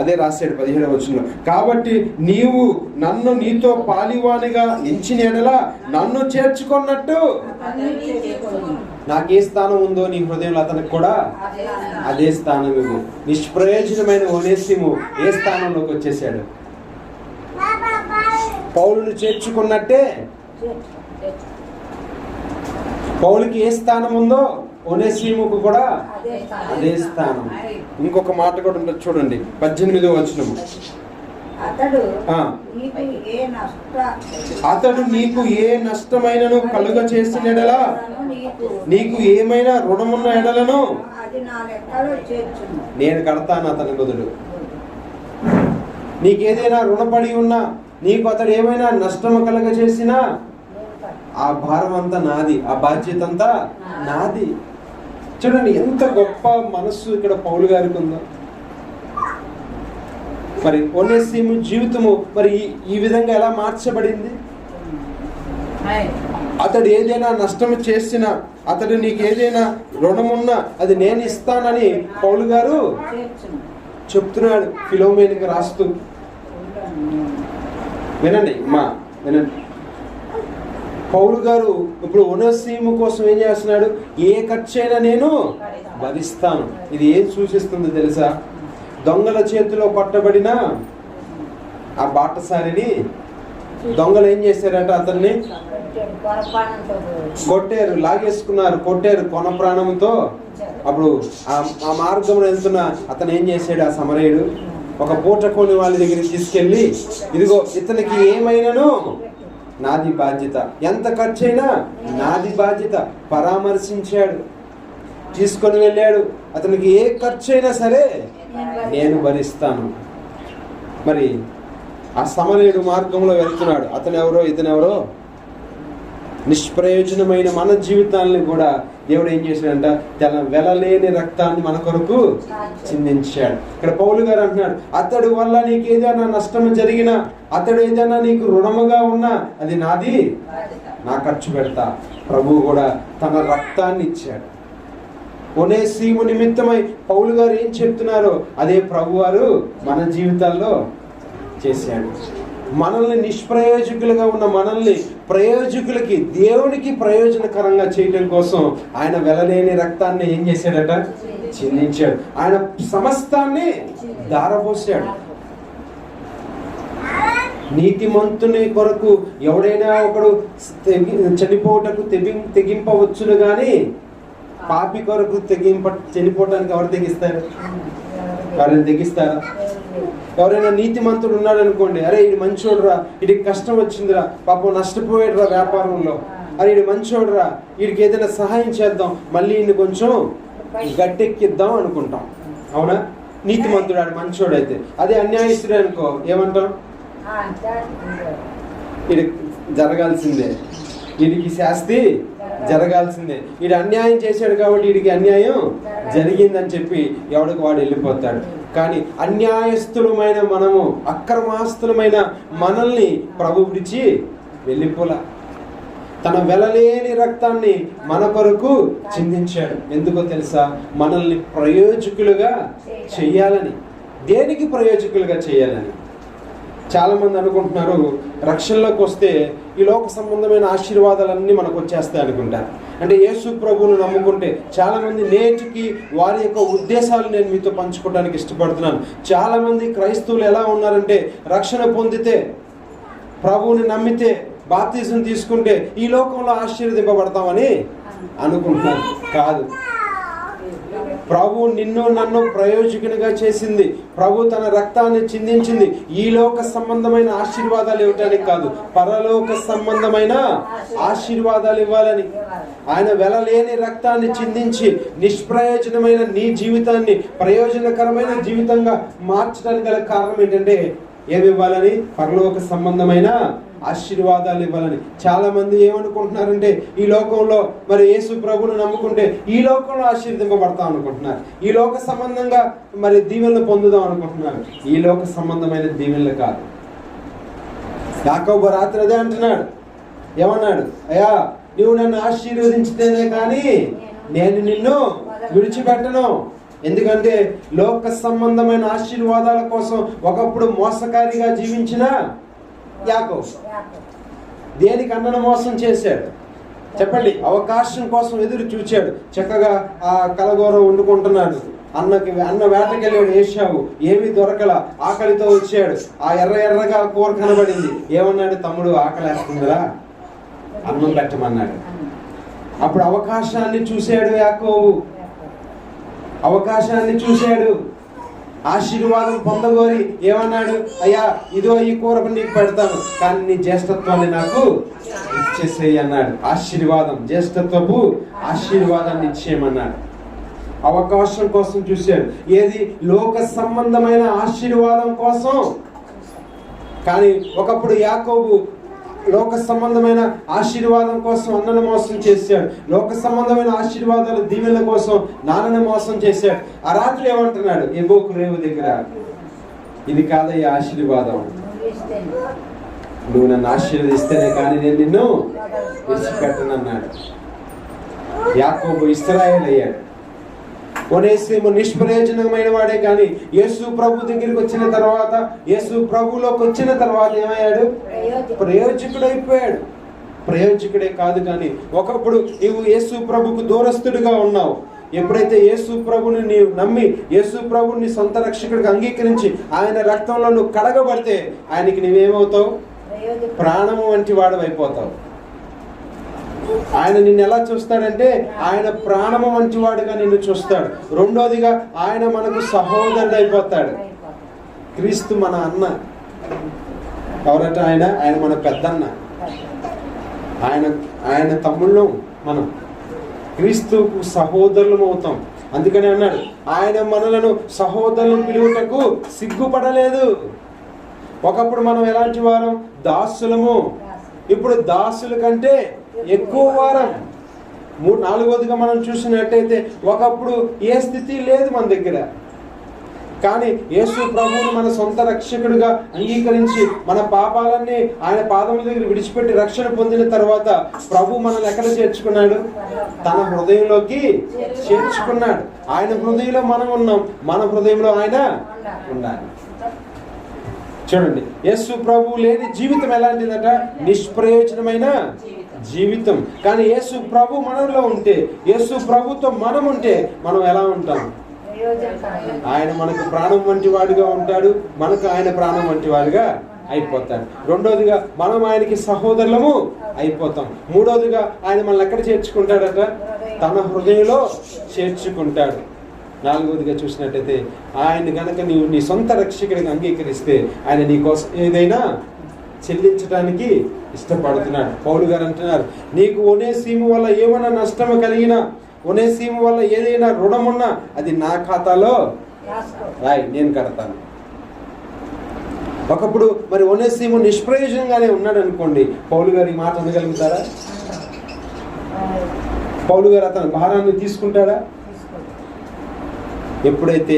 అదే రాశాడు 17వ వచనంలో. కాబట్టి నీవు నన్ను నీతో పాలివానిగా ఎంచిన ఎడల నన్ను చేర్చుకున్నట్టు నాకు ఏ స్థానం ఉందో నీ హృదయంలో అతనికి కూడా అదే స్థానం ఇవ్వు. నిష్ప్రయోజనమైన ఒనేసిము ఏ స్థానంలోకి వచ్చేసాడు? పౌలును చేర్చుకున్నట్టే పౌలుకి ఏ స్థానం ఉందో ఒనేసిముకు కూడా అదే స్థానం. ఇంకొక మాట కూడా ఉంటుంది చూడండి, 18వ వచనము. అతడు నీకు ఏ నష్టమైనను కలుగ చేసిన ఎడలా నీకు ఏమైనా రుణమున్న ఎడలను నేను కడతాను అతని బదులు. నీకేదైనా రుణపడి ఉన్నా, నీకు అతడు ఏమైనా నష్టము కలుగ చేసినా ఆ భారం అంతా నాది, ఆ బాధ్యత అంతా నాది. చూడండి ఎంత గొప్ప మనస్సు ఇక్కడ పౌలు గారికి ఉందో. మరి ఒనేసిము జీవితము మరి ఈ విధంగా ఎలా మార్చబడింది? అతడు ఏదైనా నష్టం చేసినా, అతడు నీకు ఏదైనా రుణమున్నా అది నేను ఇస్తానని పౌలు గారు చెప్తున్నాడు ఫిలోమేనుకి రాస్తూ. వినండి వినండి, పౌలు గారు ఇప్పుడు ఒనేసిము కోసం ఏం చేస్తున్నాడు? ఏ ఖర్చైనా నేను భరిస్తాను. ఇది ఏం సూచిస్తుంది తెలుసా? దొంగల చేతిలో పట్టబడిన ఆ బాటసారిని దొంగలు ఏం చేశారట? అతన్ని కొట్టారు, లాగేసుకున్నారు, కొట్టారు కొన ప్రాణంతో. అప్పుడు ఆ మార్గంలో వెళ్తున్న అతను ఏం చేశాడు? ఆ సమరయుడు ఒక పూట కొని వాళ్ళ దగ్గరికి తీసుకెళ్ళి, ఇదిగో ఇతనికి ఏమైనాను నాది బాధ్యత, ఎంత ఖర్చైనా నాది బాధ్యత పరామర్శించాడు, తీసుకొని వెళ్ళాడు. అతనికి ఏ ఖర్చైనా సరే నేను భరిస్తాను. మరి ఆ సమరయుడు మార్గంలో వెళ్తున్నాడు. అతనెవరో ఇతనెవరో? నిష్ప్రయోజనమైన మన జీవితాలని కూడా దేవుడు ఏం చేశాడంట? తన వెలలేని రక్తాన్ని మన కొరకు చిందించాడు. ఇక్కడ పౌలు గారు అంటున్నాడు, అతడు వల్ల నీకు ఏదైనా నష్టం జరిగినా, అతడు ఏదైనా నీకు రుణముగా ఉన్నా అది నాది, నా ఖర్చు పెడతా. ప్రభువు కూడా తన రక్తాన్ని ఇచ్చాడు. ఒనేసిము నిమిత్తమై పౌలు గారు ఏం చెప్తున్నారో అదే ప్రభు వారు మన జీవితాల్లో చేశాడు. మనల్ని నిష్ప్రయోజకులుగా ఉన్న మనల్ని ప్రయోజకులకి, దేవునికి ప్రయోజనకరంగా చేయడం కోసం ఆయన వెలలేని రక్తాన్ని ఏం చేశాడట? చిందించాడు. ఆయన సమస్తాన్ని ధారపోసాడు. నీతిమంతుని కొరకు ఎవడైనా ఒకడు చనిపోవటకు తెగింపవచ్చును గాని పాపి కొరకు చనిపోవటానికి ఎవరు తెగిస్తారు? ఎవరైనా తెగిస్తారా? ఎవరైనా నీతిమంతుడు ఉన్నాడు అనుకోండి, అరే ఇది మంచోడురా, వీడికి కష్టం వచ్చిందిరా, పాపం నష్టపోయాడురా వ్యాపారంలో, అరే ఇది మంచోడురా, వీడికి ఏదైనా సహాయం చేద్దాం, మళ్ళీ ఈయన కొంచెం గట్టెక్కిద్దాం అనుకుంటాం. అవునా? నీతిమంతుడు ఆడు మంచోడు అయితే. అదే అన్యాయస్తుడే అనుకో, ఏమంటాం? ఇది జరగాల్సిందే, వీడికి శాస్తి జరగాల్సిందే, వీడు అన్యాయం చేశాడు కాబట్టి వీడికి అన్యాయం జరిగిందని చెప్పి ఎవడికి వాడు వెళ్ళిపోతాడు. కానీ అన్యాయస్తులమైన మనము, అక్రమాస్తులమైన మనల్ని ప్రభు విడిచి వెళ్ళిపోలా. తన వెలలేని రక్తాన్ని మన కొరకు చిందించాడు. ఎందుకో తెలుసా? మనల్ని ప్రయోజకులుగా చెయ్యాలని. దేనికి ప్రయోజకులుగా చేయాలని? చాలా మంది అనుకుంటున్నారు రక్షణలోకి వస్తే ఈ లోక సంబంధమైన ఆశీర్వాదాలన్నీ మనకు వచ్చేస్తాయి అనుకుంటారు. అంటే యేసు ప్రభువును నమ్ముకుంటే చాలా మంది నేటికి వారి యొక్క ఉద్దేశాలు నేను మీతో పంచుకోవడానికి ఇష్టపడుతున్నాను. చాలా మంది క్రైస్తవులు ఎలా ఉన్నారంటే రక్షణ పొందితే, ప్రభువుని నమ్మితే, బాప్తిజం తీసుకుంటే ఈ లోకంలో ఆశీర్వదింపబడతామని అనుకుంటున్నారు. కాదు. ప్రభు నిన్ను నన్ను ప్రయోజకునిగా చేసింది. ప్రభు తన రక్తాన్ని చిందించింది ఈ లోక సంబంధమైన ఆశీర్వాదాలు ఇవ్వటానికి కాదు, పరలోక సంబంధమైన ఆశీర్వాదాలు ఇవ్వాలని. ఆయన వెలలేని రక్తాన్ని చిందించి నిష్ప్రయోజనమైన నీ జీవితాన్ని ప్రయోజనకరమైన జీవితంగా మార్చడానికి గల కారణం ఏంటంటే ఏమి ఇవ్వాలని? పరలోక సంబంధమైన ఆశీర్వాదాలు ఇవ్వాలని. చాలా మంది ఏమనుకుంటున్నారంటే ఈ లోకంలో మరి యేసు ప్రభువును నమ్ముకుంటే ఈ లోకంలో ఆశీర్వదింపబడతాం అనుకుంటున్నారు. ఈ లోక సంబంధంగా మరి దీవెనలు పొందుదాం అనుకుంటున్నారు. ఈ లోక సంబంధమైన దీవెనలు కాదు. యాకోబు రాత్రి అదే అంటున్నాడు. ఏమన్నాడు? అయ్యా నువ్వు నన్ను ఆశీర్వదించితేనే కానీ నేను నిన్ను విడిచిపెట్టను. ఎందుకంటే లోక సంబంధమైన ఆశీర్వాదాల కోసం ఒకప్పుడు మోసకారిగా జీవించిన యాకోబు దేనికి అన్నను మోసం చేశాడు? చెప్పండి. అవకాశం కోసం ఎదురు చూచాడు. చక్కగా ఆ కలగూర వండుకుంటున్నాడు. అన్న వేటకెళ్ళాడు ఏశావు, ఏమీ దొరకల, ఆకలితో వచ్చాడు. ఆ ఎర్రగా కూర కనబడింది. ఏమన్నాడు? తమ్ముడు ఆకలేస్తుందిరా, అన్నం పెట్టమన్నాడు. అప్పుడు అవకాశాన్ని చూశాడు యాకోబు. అవకాశాన్ని చూశాడు. ఆశీర్వాదం పొందగోరి ఏమన్నాడు? అయ్యా ఇదో ఈ కూర నీకు పెడతాను, కానీ నీ జ్యేష్ఠత్వాన్ని నాకు ఇచ్చేసేయి అన్నాడు. ఆశీర్వాదం, జ్యేష్ఠత్వపు ఆశీర్వాదాన్ని ఇచ్చేయమన్నాడు. అవకాశం కోసం చూశాడు. ఏది? లోక సంబంధమైన ఆశీర్వాదం కోసం. కానీ ఒకప్పుడు యాకోబు లోక సంబంధమైన ఆశీర్వాదం కోసం అన్నను మోసం చేశాడు. లోక సంబంధమైన ఆశీర్వాదాలు దీవెనల కోసం నాన్నను మోసం చేశాడు. ఆ రాత్రి ఏమంటున్నాడు? ఎబోకు రేవు దగ్గర, ఇది కాదయ్యా ఆశీర్వాదం, నువ్వు నన్ను ఆశీర్వదిస్తేనే కానీ నేను నిన్ను విడిచిపెట్టనన్నాడు. యాకోబు ఇశ్రాయేలు అయ్యాడు. ఒనేసిము నిష్ప్రయోజనమైన వాడే, కానీ యేసు ప్రభు దగ్గరికి వచ్చిన తర్వాత, యేసు ప్రభులోకి వచ్చిన తర్వాత ఏమయ్యాడు? ప్రయోజకుడైపోయాడు. ప్రయోజకుడే కాదు, కానీ ఒకప్పుడు నీవు యేసు ప్రభుకు దూరస్తుడిగా ఉన్నావు. ఎప్పుడైతే యేసు ప్రభుని నీవు నమ్మి యేసు ప్రభుని సొంత రక్షకుడిగా అంగీకరించి ఆయన రక్తంలో నువ్వు కడగబడితే ఆయనకి నువ్వేమవుతావు? ప్రాణము వంటి వాడు అయిపోతావు. ఆయన నిన్ను ఎలా చూస్తాడంటే ఆయన ప్రాణము వంటి వాడుగా నిన్ను చూస్తాడు. రెండోదిగా ఆయన మనకు సహోదరుడు అయిపోతాడు. క్రీస్తు మన అన్న. ఎవరట ఆయన? ఆయన మన పెద్దన్న. ఆయన తమ్ముళ్ళు మనం. క్రీస్తుకు సహోదరులం అవుతాం. అందుకని అన్నాడు, ఆయన మనలను సహోదరులను పిలువుటకు సిగ్గుపడలేదు. ఒకప్పుడు మనం ఎలాంటి వారం? దాసులము. ఇప్పుడు దాసుల కంటే ఎక్కువ వారం. నాలుగవదిగా మనం చూసినట్టయితే ఒకప్పుడు ఏ స్థితి లేదు మన దగ్గర, కానీ యేసు ప్రభువును మన సొంత రక్షకుడిగా అంగీకరించి మన పాపాలన్నీ ఆయన పాదముల దగ్గర విడిచిపెట్టి రక్షణ పొందిన తర్వాత ప్రభు మనల్ని ఎక్కడ చేర్చుకున్నాడు? తన హృదయంలోకి చేర్చుకున్నాడు. ఆయన హృదయంలో మనం ఉన్నాం, మన హృదయంలో ఆయన ఉండాలి. చూడండి, యేసు ప్రభు లేని జీవితం ఎలాంటిదట? నిష్ప్రయోజనమైన జీవితం. కానీ యేసు ప్రభు మనలో ఉంటే, యేసు ప్రభుతో మనం ఉంటే మనం ఎలా ఉంటాం? ఆయన మనకు ప్రాణం వంటి వాడిగా ఉంటాడు, మనకు ఆయన ప్రాణం వంటి వాడిగా అయిపోతాడు. రెండోదిగా మనం ఆయనకి సహోదరులము అయిపోతాం. మూడోదిగా ఆయన మనల్ని ఎక్కడ చేర్చుకుంటాడట? తన హృదయంలో చేర్చుకుంటాడు. నాలుగోదిగా చూసినట్టయితే ఆయన గనక నీవు నీ సొంత రక్షకుడిగా అంగీకరిస్తే ఆయన నీ కోసం ఏదైనా చెల్లించడానికి ఇష్టపడుతున్నాడు. పౌలు గారు అంటున్నారు, నీకు ఒనేసీము వల్ల ఏమైనా నష్టము కలిగినా, ఒనేసీము వల్ల ఏదైనా రుణమున్నా అది నా ఖాతాలో రాయి, నేను కడతాను. ఒకప్పుడు మరి ఒనేసీము నిష్ప్రయోజనంగానే ఉన్నాడు అనుకోండి, పౌలు గారు ఈ మాట అనగలుగుతారా? పౌలు గారు అతని భారాన్ని తీసుకుంటాడా? ఎప్పుడైతే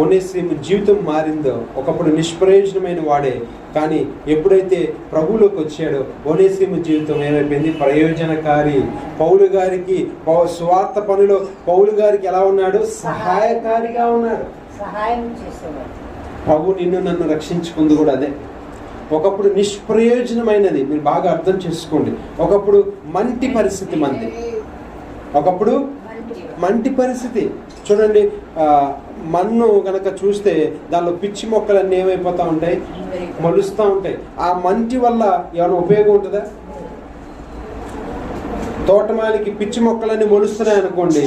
ఒనేసీము జీవితం మారిందో, ఒకప్పుడు నిష్ప్రయోజనమైన వాడే, కానీ ఎప్పుడైతే ప్రభువులోకి వచ్చాడో ఒనేసీము జీవితం ఏమైపోయింది? ప్రయోజనకారి. పౌలు గారికి స్వార్థ పనిలో పౌలు గారికి ఎలా ఉన్నాడు? సహాయకారిగా ఉన్నాడు,
సహాయం చేసేవాడు.
ప్రభు నిన్ను నన్ను రక్షించుకుంది కూడా అదే. ఒకప్పుడు నిష్ప్రయోజనమైనది, మీరు బాగా అర్థం చేసుకోండి. ఒకప్పుడు మంటి పరిస్థితి మంది, ఒకప్పుడు మంటి పరిస్థితి. చూడండి, మన్ను కనుక చూస్తే దానిలో పిచ్చి మొక్కలన్నీ ఏమైపోతూ ఉంటాయి? మొలుస్తూ ఉంటాయి. ఆ మంటి వల్ల ఏమైనా ఉపయోగం ఉంటుందా? తోటమాలికి పిచ్చి మొక్కలన్నీ మొలుస్తున్నాయి అనుకోండి,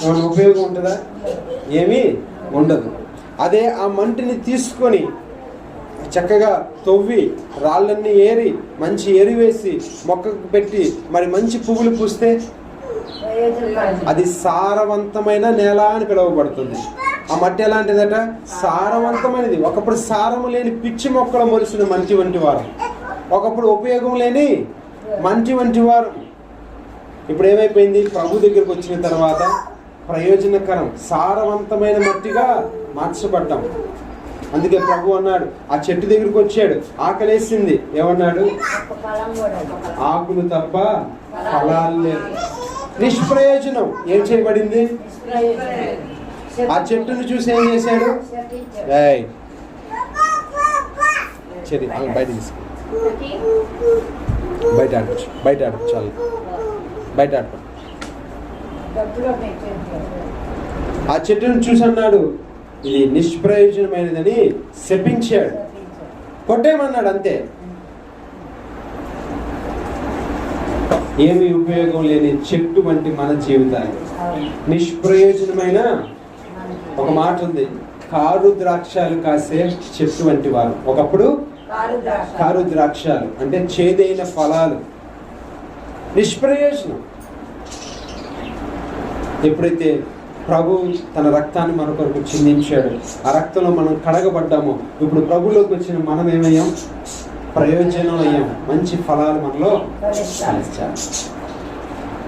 ఏమైనా ఉపయోగం ఉంటుందా? ఏమీ ఉండదు. అదే ఆ మంటిని తీసుకొని చక్కగా తవ్వి రాళ్ళన్నీ ఏరి మంచి ఎరివేసి మొక్కకు పెట్టి మరి మంచి పువ్వులు పూస్తే అది సారవంతమైన నేల అని పిలువబడుతుంది. ఆ మట్టి ఎలాంటిదట? సారవంతమైనది. ఒకప్పుడు సారము లేని పిచ్చి మొక్కలు మొలిసిన మంచి వంటి వారు, ఒకప్పుడు ఉపయోగం లేని మంచి వంటి వారు. ఇప్పుడు ఏమైపోయింది? ప్రభు దగ్గరికి వచ్చిన తర్వాత ప్రయోజనకరం సారవంతమైన మట్టిగా మార్చబడ్డాం. అందుకే ప్రభు అన్నాడు, ఆ చెట్టు దగ్గరికి వచ్చాడు, ఆకలేసింది, ఏమన్నాడు? ఆకులు తప్ప ఫలాలు లేవు. నిష్ప్రయోజనం. ఏం చేయబడింది? ఆ చెట్టును చూసి ఏం చేశాడు? సరే బయట తీసుకు, బయట ఆడచ్చు, బయట ఆడచ్చు, చాలు బయట ఆడ. ఆ చెట్టును చూసి అన్నాడు, ఇది నిష్ప్రయోజనమైనదని శపించాడు, కొట్టేమన్నాడు, అంతే. ఏమి ఉపయోగం లేని చెట్టు వంటి మన జీవితాలు, నిష్ప్రయోజనమైన. ఒక మాట ఉంది, కారు ద్రాక్షాలు కాసే చెట్టు వంటి వారు. ఒకప్పుడు కారు ద్రాక్షాలు అంటే చేదైన ఫలాలు, నిష్ప్రయోజనం. ఎప్పుడైతే ప్రభు తన రక్తాన్ని మన కొరకు చిందించాడు, ఆ రక్తంలో మనం కడగబడ్డామో, ఇప్పుడు ప్రభులోకి వచ్చిన మనం ఏమయ్యాం? ప్రయోజనం అయ్యాం, మంచి ఫలాలు మనలో ఫలించాలి.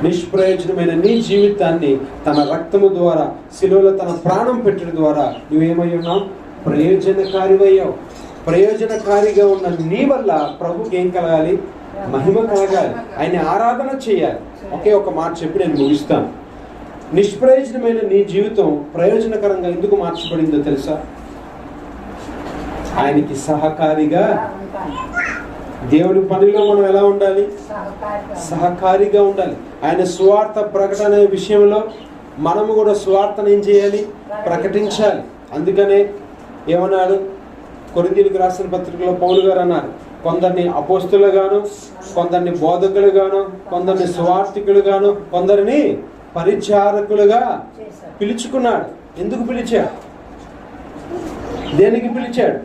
నిష్ప్రయోజనమైన నీ జీవితాన్ని తన రక్తము ద్వారా, శిలువలో తన ప్రాణం పెట్టడం ద్వారా నువ్వేమై ఉన్నావు? ప్రయోజనకారివయ్యావు. ప్రయోజనకారిగా ఉన్న నీ వల్ల ప్రభుకి ఏం కలగాలి? మహిమ కలగాలి, ఆయన ఆరాధన చేయాలి. ఒకే ఒక మాట చెప్పి నేను ముగిస్తాను. నిష్ప్రయోజనమైన నీ జీవితం ప్రయోజనకరంగా ఎందుకు మార్చబడిందో తెలుసా? ఆయనకి సహకారిగా. దేవుడి పనిలో మనం ఎలా ఉండాలి? సహకారిగా ఉండాలి. ఆయన సువార్త ప్రకటన విషయంలో మనము కూడా సువార్తను ఏం చేయాలి? ప్రకటించాలి. అందుకనే ఏమన్నాడు? కొరింథీయులకు రాసిన పత్రికలో పౌలు గారు అన్నారు, కొందరిని అపోస్తులుగాను, కొందరిని బోధకులుగాను, కొందరిని సువార్తికులుగాను, కొందరిని పరిచారకులుగా పిలుచుకున్నాడు. ఎందుకు పిలిచాడు? దేనికి పిలిచాడు?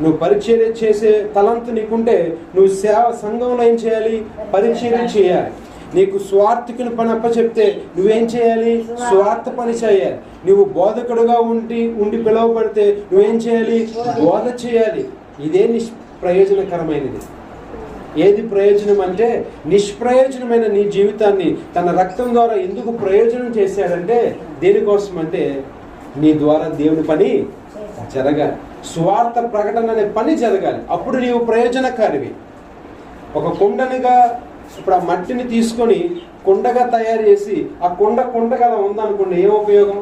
నువ్వు పరిచర్య చేసే తలంతు నీకుంటే నువ్వు సేవ సంఘంలో ఏం చేయాలి? పరిచర్య చేయాలి. నీకు స్వార్థికుని పని అప్పచెప్తే నువ్వేం చేయాలి? స్వార్థ పని చేయాలి. నువ్వు బోధకుడుగా ఉండి పిలువబడితే నువ్వేం చేయాలి? బోధ చేయాలి. ఇదే ప్రయోజనకరమైనది. ఏది ప్రయోజనం అంటే నిష్ప్రయోజనమైన నీ జీవితాన్ని తన రక్తం ద్వారా ఎందుకు ప్రయోజనం చేశాడంటే దేనికోసం అంటే నీ ద్వారా దేవుని పని జరగాలి, సువార్త ప్రకటన అనే పని జరగాలి. అప్పుడు నీవు ప్రయోజనకారివి. ఒక కుండనిగా ఇప్పుడు ఆ మట్టిని తీసుకొని కుండగా తయారు చేసి ఆ కుండగా అలా ఉందనుకోండి, ఏం ఉపయోగం?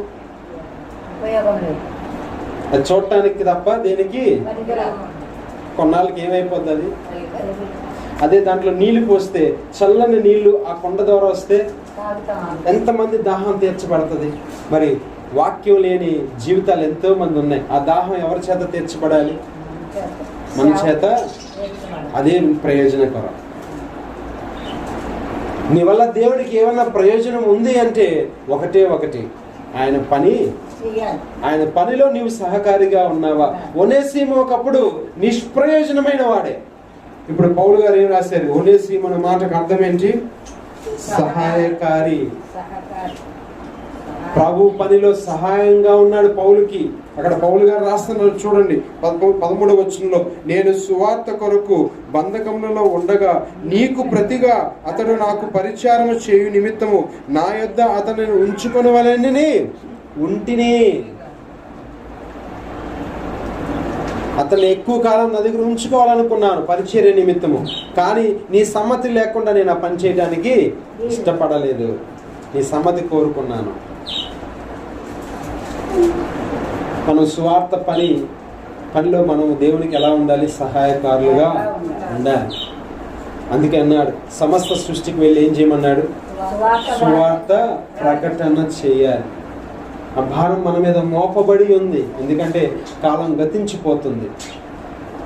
అది చూడటానికి తప్ప దేనికి కొన్నాళ్ళకి ఏమైపోద్ది అది. అదే దాంట్లో నీళ్లు పోస్తే చల్లని నీళ్లు ఆ కొండ ద్వారా వస్తే ఎంతమంది దాహం తీర్చబడుతుంది. మరి వాక్యం లేని జీవితాలు ఎంతో మంది ఉన్నాయి. ఆ దాహం ఎవరి చేత తీర్చబడాలి? మన చేత. అదే ప్రయోజనకరం. నీ వల్ల దేవుడికి ఏమన్నా ప్రయోజనం ఉంది అంటే ఒకటి ఆయన పనిలో నీవు సహకారిగా ఉన్నావా? ఒనేసిము ఒకప్పుడు నిష్ప్రయోజనమైన వాడే. ఇప్పుడు పౌలు గారు ఏం రాశారు? ఒనేసిము అనే మాటకు అర్థం ఏంటి? సహాయకారి. ప్రభు పనిలో సహాయంగా ఉన్నాడు పౌలుకి. అక్కడ పౌలు గారు రాస్తున్నారు చూడండి 13వ వచనంలో, నేను సువార్త కొరకు బంధకములలో ఉండగా నీకు ప్రతిగా అతడు నాకు పరిచారము చేయు నిమిత్తము నా యొద్ద అతనిని ఉంచుకొనవలెనని ఉంటిని. అతన్ని ఎక్కువ కాలం నా దగ్గర ఉంచుకోవాలనుకున్నాను పరిచర్య నిమిత్తము, కానీ నీ సమ్మతి లేకుండా నేను ఆ పని చేయడానికి ఇష్టపడలేదు. నీ సమ్మతి కోరుకున్నాను. మనం సువార్త పనిలో మనం దేవునికి ఎలా ఉండాలి? సహాయకారులుగా ఉండాలి. అందుకే అన్నాడు సమస్త సృష్టికి వెళ్ళి ఏం చేయమన్నాడు? సువార్త ప్రకటన చేయాలి. ఆ భారం మన మీద మోపబడి ఉంది. ఎందుకంటే కాలం గతించిపోతుంది,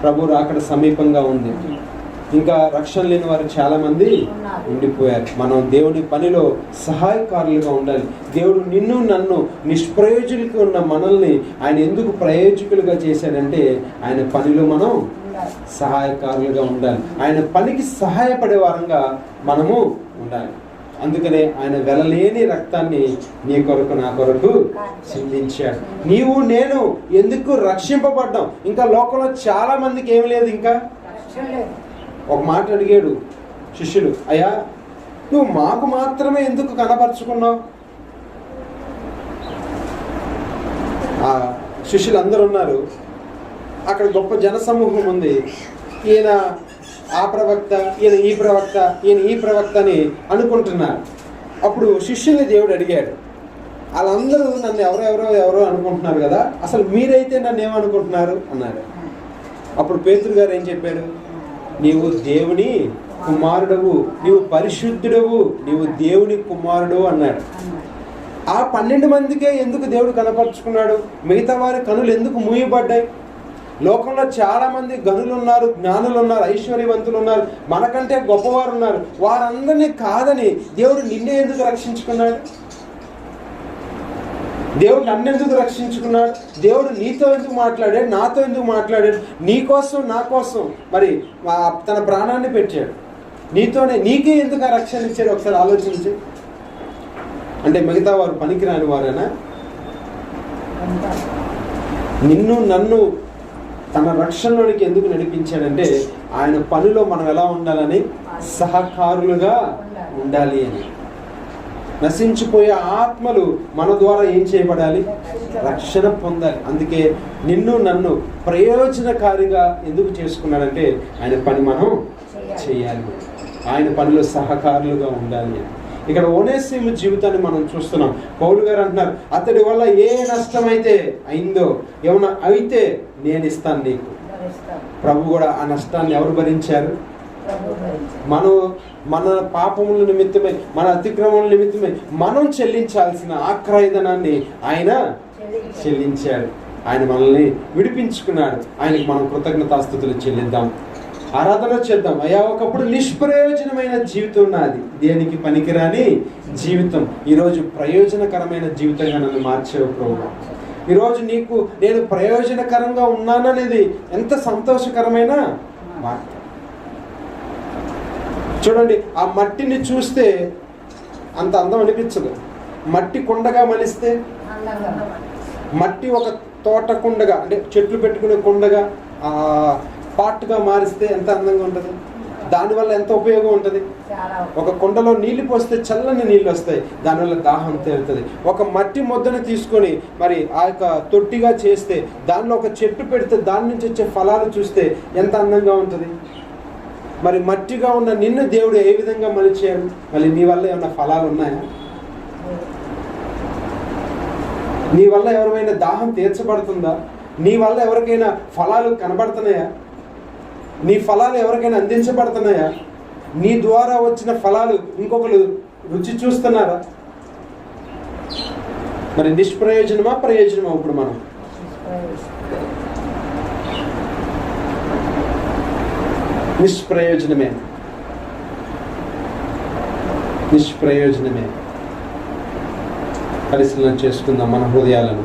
ప్రభు రాకడ సమీపంగా ఉంది. ఇంకా రక్షణ లేని వారు చాలా మంది ఉండిపోయారు. మనం దేవుని పనిలో సహాయకారులుగా ఉండాలి. దేవుడు నిన్ను నన్ను నిష్ప్రయోజకులుగా ఉన్న మనల్ని ఆయన ఎందుకు ప్రయోజకులుగా చేశాడంటే ఆయన పనిలో మనం సహాయకారులుగా ఉండాలి. ఆయన పనికి సహాయపడే వారంగా మనము ఉండాలి. అందుకనే ఆయన వెలలేని రక్తాన్ని నీ కొరకు నా కొరకు చిందించాడు. నీవు నేను ఎందుకు రక్షింపబడ్డాం? ఇంకా లోకంలో చాలా మందికి ఏం లేదు. ఇంకా ఒక మాట అడిగాడు శిష్యులు, అయ్యా నువ్వు మాకు మాత్రమే ఎందుకు కనపరుచుకున్నావు? ఆ శిష్యులు అందరూ ఉన్నారు, అక్కడ గొప్ప జనసమూహం ఉంది. ఈయన ఆ ప్రవక్త, ఈయన ఈ ప్రవక్త, ఈయన ఈ ప్రవక్త అని అనుకుంటున్నారు. అప్పుడు శిష్యుల్ని దేవుడు అడిగాడు, వాళ్ళందరూ నన్ను ఎవరో అనుకుంటున్నారు కదా, అసలు మీరైతే నన్ను ఏమనుకుంటున్నారు అన్నాడు. అప్పుడు పేతురు గారు ఏం చెప్పాడు? నీవు దేవుని కుమారుడవు, నీవు పరిశుద్ధుడవు, నీవు దేవుని కుమారుడు అన్నాడు. ఆ 12 మందికే ఎందుకు దేవుడు కనపరుచుకున్నాడు? మిగతా వారి కనులు ఎందుకు మూయబడ్డాయి? లోకంలో చాలా మంది గనులు ఉన్నారు, జ్ఞానులు ఉన్నారు, ఐశ్వర్యవంతులు ఉన్నారు, మనకంటే గొప్పవారు ఉన్నారు. వారందరినీ కాదని దేవుడు నిన్నే ఎందుకు రక్షించుకున్నాడు? దేవుడు నన్నెందుకు రక్షించుకున్నాడు? దేవుడు నీతో ఎందుకు మాట్లాడాడు? నాతో ఎందుకు మాట్లాడాడు? నీ కోసం నా కోసం మరి తన ప్రాణాన్ని పెట్టాడు. నీకే ఎందుకు ఆ రక్షణ ఇచ్చాడు? ఒకసారి ఆలోచించి. అంటే మిగతా వారు పనికిరాని వారేనా? నిన్ను నన్ను తన రక్షణలోనికి ఎందుకు నడిపించాడంటే ఆయన పనిలో మనం ఎలా ఉండాలని? సహకారులుగా ఉండాలి అని. నశించిపోయే ఆత్మలు మన ద్వారా ఏం చేయబడాలి? రక్షణ పొందాలి. అందుకే నిన్ను నన్ను ప్రయోజనకారిగా ఎందుకు చేసుకున్నాడంటే ఆయన పని మనం చేయాలి, ఆయన పనిలో సహకారులుగా ఉండాలి. ఇక్కడ ఓనేసిము జీవితాన్ని మనం చూస్తున్నాం. పౌలు గారు అంటున్నారు, అతడి వల్ల ఏ నష్టం అయితే అయిందో, ఏమన్నా అయితే నేను ఇస్తాను నీకు. ప్రభు కూడా ఆ నష్టాన్ని ఎవరు భరించారు? మన పాపముల నిమిత్తమే, మన అతిక్రమముల నిమిత్తమే మనం చెల్లించాల్సిన ఆక్రయధనాన్ని ఆయన చెల్లించాడు. ఆయన మనల్ని విడిపించుకున్నాడు. ఆయనకి మనం కృతజ్ఞతాస్తుతులు చెల్లిద్దాం, ఆరాధన చేద్దాం. అయ్యా ఒకప్పుడు నిష్ప్రయోజనమైన జీవితం నాది, దేనికి పనికిరాని జీవితం ఈరోజు ప్రయోజనకరమైన జీవితంగా నన్ను మార్చేవు ప్రభు. ఈరోజు నీకు నేను ప్రయోజనకరంగా ఉన్నాననేది ఎంత సంతోషకరమైన వార్త. చూడండి, ఆ మట్టిని చూస్తే అంత అందం అనిపించదు. మట్టి కుండగా మలిస్తే, మట్టి ఒక తోట కుండగా అంటే చెట్లు పెట్టుకునే కుండగా పాట్గా మారిస్తే ఎంత అందంగా ఉంటుంది. దానివల్ల ఎంత ఉపయోగం ఉంటుంది?
చాలా
ఒక కుండలో నీళ్లు పోస్తే చల్లని నీళ్ళు వస్తాయి, దానివల్ల దాహం తీరుతుంది. ఒక మట్టి ముద్దను తీసుకొని మరి ఆ యొక్క తొట్టిగా చేస్తే దానిలో ఒక చెట్టు పెడితే దాని నుంచి వచ్చే ఫలాలు చూస్తే ఎంత అందంగా ఉంటుంది. మరి మట్టిగా ఉన్న నిన్ను దేవుడు ఏ విధంగా మలిచాడు? మళ్ళీ నీ వల్ల ఏమైనా ఫలాలు ఉన్నాయా? నీ వల్ల ఎవరికైనా దాహం తీర్చబడుతుందా? నీ వల్ల ఎవరికైనా ఫలాలు కనబడుతున్నాయా? నీ ఫలాలు ఎవరికైనా అందించబడుతున్నాయా? నీ ద్వారా వచ్చిన ఫలాలు ఇంకొకరు రుచి చూస్తున్నారా? మరి నిష్ప్రయోజనమా ప్రయోజనమా? ఇప్పుడు మనం నిష్ప్రయోజనమే, నిష్ప్రయోజనమే. పరిశీలన చేసుకుందాం మన హృదయాలను.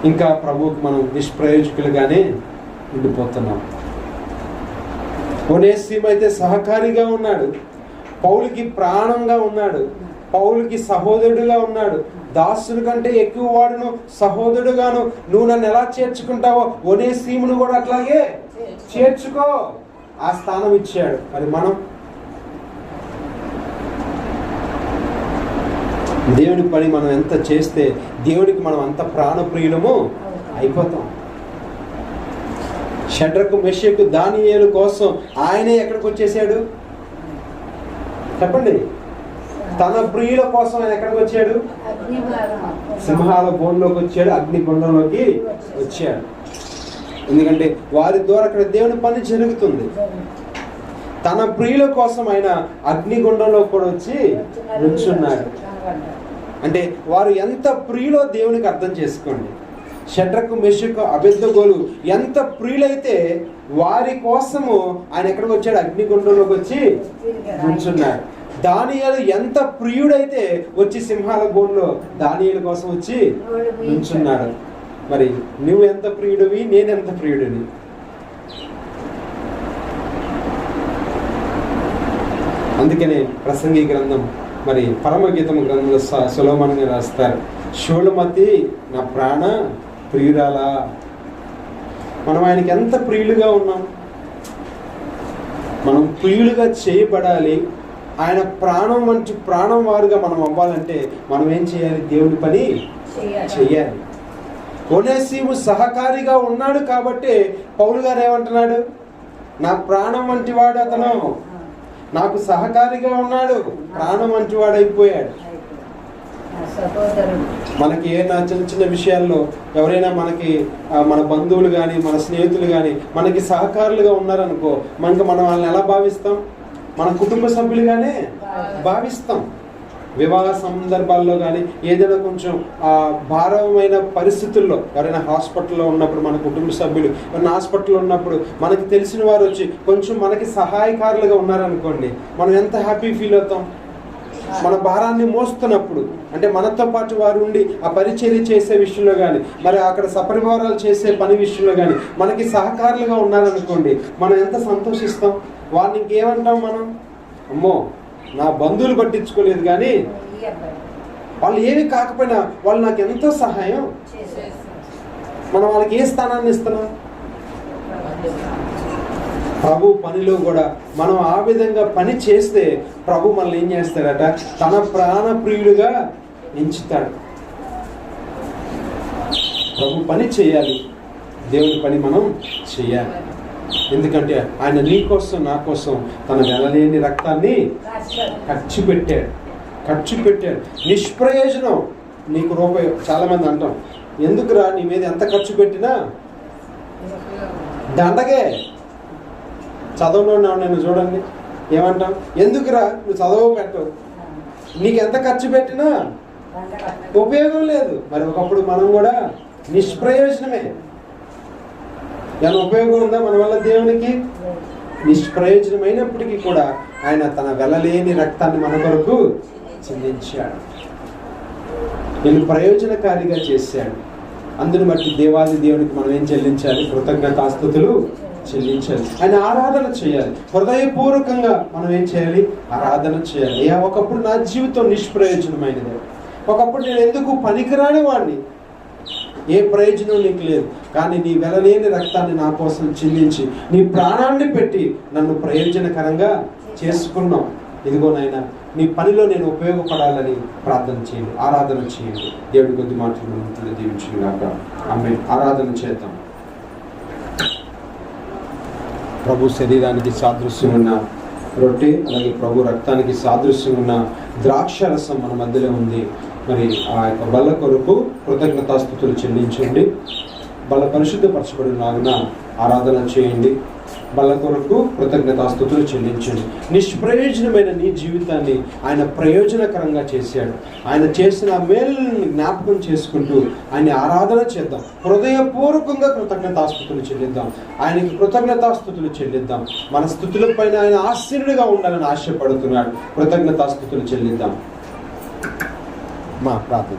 ఇంకా ప్రభువుకి మనం నిష్ప్రయోజకులుగానే ఉండిపోతున్నాం. ఒనేసిము అయితే సహకారిగా ఉన్నాడు, పౌలుకి ప్రాణంగా ఉన్నాడు, పౌలుకి సహోదరుడుగా ఉన్నాడు. దాసుని కంటే ఎక్కువ వాడును, సహోదరుడుగాను. నువ్వు నన్ను ఎలా చేర్చుకుంటావో ఒనేసిమును కూడా అట్లాగే చేర్చుకో. ఆ స్థానం ఇచ్చాడు. మరి మనం దేవుని పని మనం ఎంత చేస్తే దేవునికి మనం అంత ప్రాణప్రియులము అయిపోతాం. షడ్రకు మెషకు దానియేలు కోసం ఆయనే ఎక్కడికి వచ్చేసాడు చెప్పండి? తన ప్రియుల కోసం ఆయన ఎక్కడికి వచ్చాడు? సింహాల బోన్లోకి వచ్చాడు, అగ్నిగుండంలోకి వచ్చాడు. ఎందుకంటే వారి ద్వారా అక్కడ దేవుని పని జరుగుతుంది. తన ప్రియుల కోసం ఆయన అగ్నిగుండంలో కూడా వచ్చి నుంచున్నాడు. అంటే వారు ఎంత ప్రియులో దేవునికి అర్థం చేసుకోండి. షడ్రకు మెషకు అబేద్నెగోలు ఎంత ప్రియులైతే వారి కోసము ఆయన ఎక్కడికి వచ్చాడు? అగ్నిగుండంలోకి వచ్చి నుంచున్నాడు. దానియేలు ఎంత ప్రియుడైతే వచ్చి సింహాల బోన్లో దానియేలు కోసం వచ్చి నుంచున్నాడు. మరి నువ్వు ఎంత ప్రియుడివి, నేనెంత ప్రియుడిని? అందుకనే ప్రసంగి గ్రంథం మరి పరమగీతం గ్రంథంలో సొలొమోను రాస్తారు, షూలమతి నా ప్రాణ ప్రియురాలా. మనం ఆయనకి ఎంత ప్రియులుగా ఉన్నాం? మనం ప్రియులుగా చేయబడాలి. ఆయన ప్రాణం వంటి ప్రాణం వారుగా మనం అవ్వాలంటే మనం ఏం చేయాలి? దేవుడి పని చెయ్యాలి. ఒనేసిము సహకారిగా ఉన్నాడు కాబట్టి పౌలు గారు ఏమంటున్నాడు? నా ప్రాణం వంటి వాడు అతను, నాకు సహకారిగా ఉన్నాడు, ప్రాణం వంటి వాడు అయిపోయాడు. మనకి ఏదైనా చిన్న చిన్న విషయాల్లో ఎవరైనా మనకి మన బంధువులు కానీ మన స్నేహితులు కానీ మనకి సహకారులుగా ఉన్నారనుకో, మనం వాళ్ళని ఎలా భావిస్తాం? మన కుటుంబ సభ్యులుగానే భావిస్తాం. వివాహ సందర్భాల్లో కానీ ఏదైనా కొంచెం భారమైన పరిస్థితుల్లో ఎవరైనా హాస్పిటల్లో ఉన్నప్పుడు మన కుటుంబ సభ్యులు ఎవరైనా హాస్పిటల్లో ఉన్నప్పుడు మనకి తెలిసిన వారు వచ్చి కొంచెం మనకి సహాయకారులుగా ఉన్నారనుకోండి, మనం ఎంత హ్యాపీ ఫీల్ అవుతాం. మన భారాన్ని మోస్తున్నప్పుడు అంటే మనతో పాటు వారు ఉండి ఆ పరిచర్య చేసే విషయంలో కానీ మరి అక్కడ సపరివారాలు చేసే పని విషయంలో కానీ మనకి సహకారులుగా ఉన్నారనుకోండి, మనం ఎంత సంతోషిస్తాం. వారిని ఇంకేమంటాం మనం? అమ్మో నా బంధువులు పట్టించుకోలేదు కానీ వాళ్ళు ఏమి కాకపోయినా వాళ్ళు నాకు ఎంతో సహాయం. మనం వాళ్ళకి ఏ స్థానాన్ని ఇస్తున్నాం? ప్రభు పనిలో కూడా మనం ఆ విధంగా పని చేస్తే ప్రభు మనల్ని ఏం చేస్తాడట? తన ప్రాణప్రియుడుగా ఎంచుతాడు. ప్రభు పని చేయాలి, దేవుని పని మనం చేయాలి. ఎందుకంటే ఆయన నీ కోసం నా కోసం తన వెలలేని రక్తాన్ని ఖర్చు పెట్టాడు. నిష్ప్రయోజనం నీకు రూపాయి. చాలా మంది అంటాం, ఎందుకురా నీ మీద ఎంత ఖర్చు పెట్టినా దండగే. చదువులో ఉన్నావు నేను చూడండి, ఏమంటాం? ఎందుకురా నువ్వు చదువు పెట్టవు, నీకు ఎంత ఖర్చు పెట్టినా ఉపయోగం లేదు. మరి ఒకప్పుడు మనం కూడా నిష్ప్రయోజనమే. ఏమైనా ఉపయోగం ఉందా మన వల్ల దేవునికి? నిష్ప్రయోజనమైనప్పటికీ కూడా ఆయన తన వెలలేని రక్తాన్ని మన కొరకు చెల్లించాడు. నేను ప్రయోజనకారిగా చేశాడు. అందుని బట్టి దేవాది దేవునికి మనం ఏం చెల్లించాలి? కృతజ్ఞతాస్తుతులు చెల్లించాలి. ఆయన ఆరాధన చేయాలి. హృదయపూర్వకంగా మనం ఏం చేయాలి? ఆరాధన చేయాలి. ఒకప్పుడు నా జీవితం నిష్ప్రయోజనమైనది, ఒకప్పుడు నేను ఎందుకు పనికిరాని వాడిని, ఏ ప్రయోజనం నీకు లేదు. కానీ నీ వెలలేని రక్తాన్ని నా కోసం చెల్లించి నీ ప్రాణాన్ని పెట్టి నన్ను ప్రయోజనకరంగా చేసుకున్నావు. ఇదిగో నాయన, నీ పనిలో నేను ఉపయోగపడాలని ప్రార్థన చేయండి, ఆరాధన చేయండి. దేవుడి కొద్ది మాటలు దీవించును గాక. ఆమేన్. ఆరాధన చేద్దాం. ప్రభు శరీరానికి సాదృశ్యం ఉన్న రొట్టె, అలాగే ప్రభు రక్తానికి సాదృశ్యం ఉన్న ద్రాక్ష రసం మన మధ్యలో ఉంది. మరి ఆ యొక్క బల్ల కొరకు కృతజ్ఞతాస్తుతులు చెల్లించండి. బల్ల పరిశుద్ధపరచబడిలాగున ఆరాధన చేయండి. బల్ల కొరకు కృతజ్ఞతాస్తుతులు చెల్లించండి. నిష్ప్రయోజనమైన నీ జీవితాన్ని ఆయన ప్రయోజనకరంగా చేశాడు. ఆయన చేసిన మేలులను జ్ఞాపకం చేసుకుంటూ ఆయన ఆరాధన చేద్దాం. హృదయపూర్వకంగా కృతజ్ఞతాస్తుతులు చెల్లిద్దాం. ఆయనకి కృతజ్ఞతాస్తుతులు చెల్లిద్దాం. మన స్తుతుల పైన ఆయన ఆశీనుడిగా ఉండాలని ఆశపడుతున్నాడు. కృతజ్ఞతాస్తుతులు చెల్లిద్దాం. మా ప్రార్థన.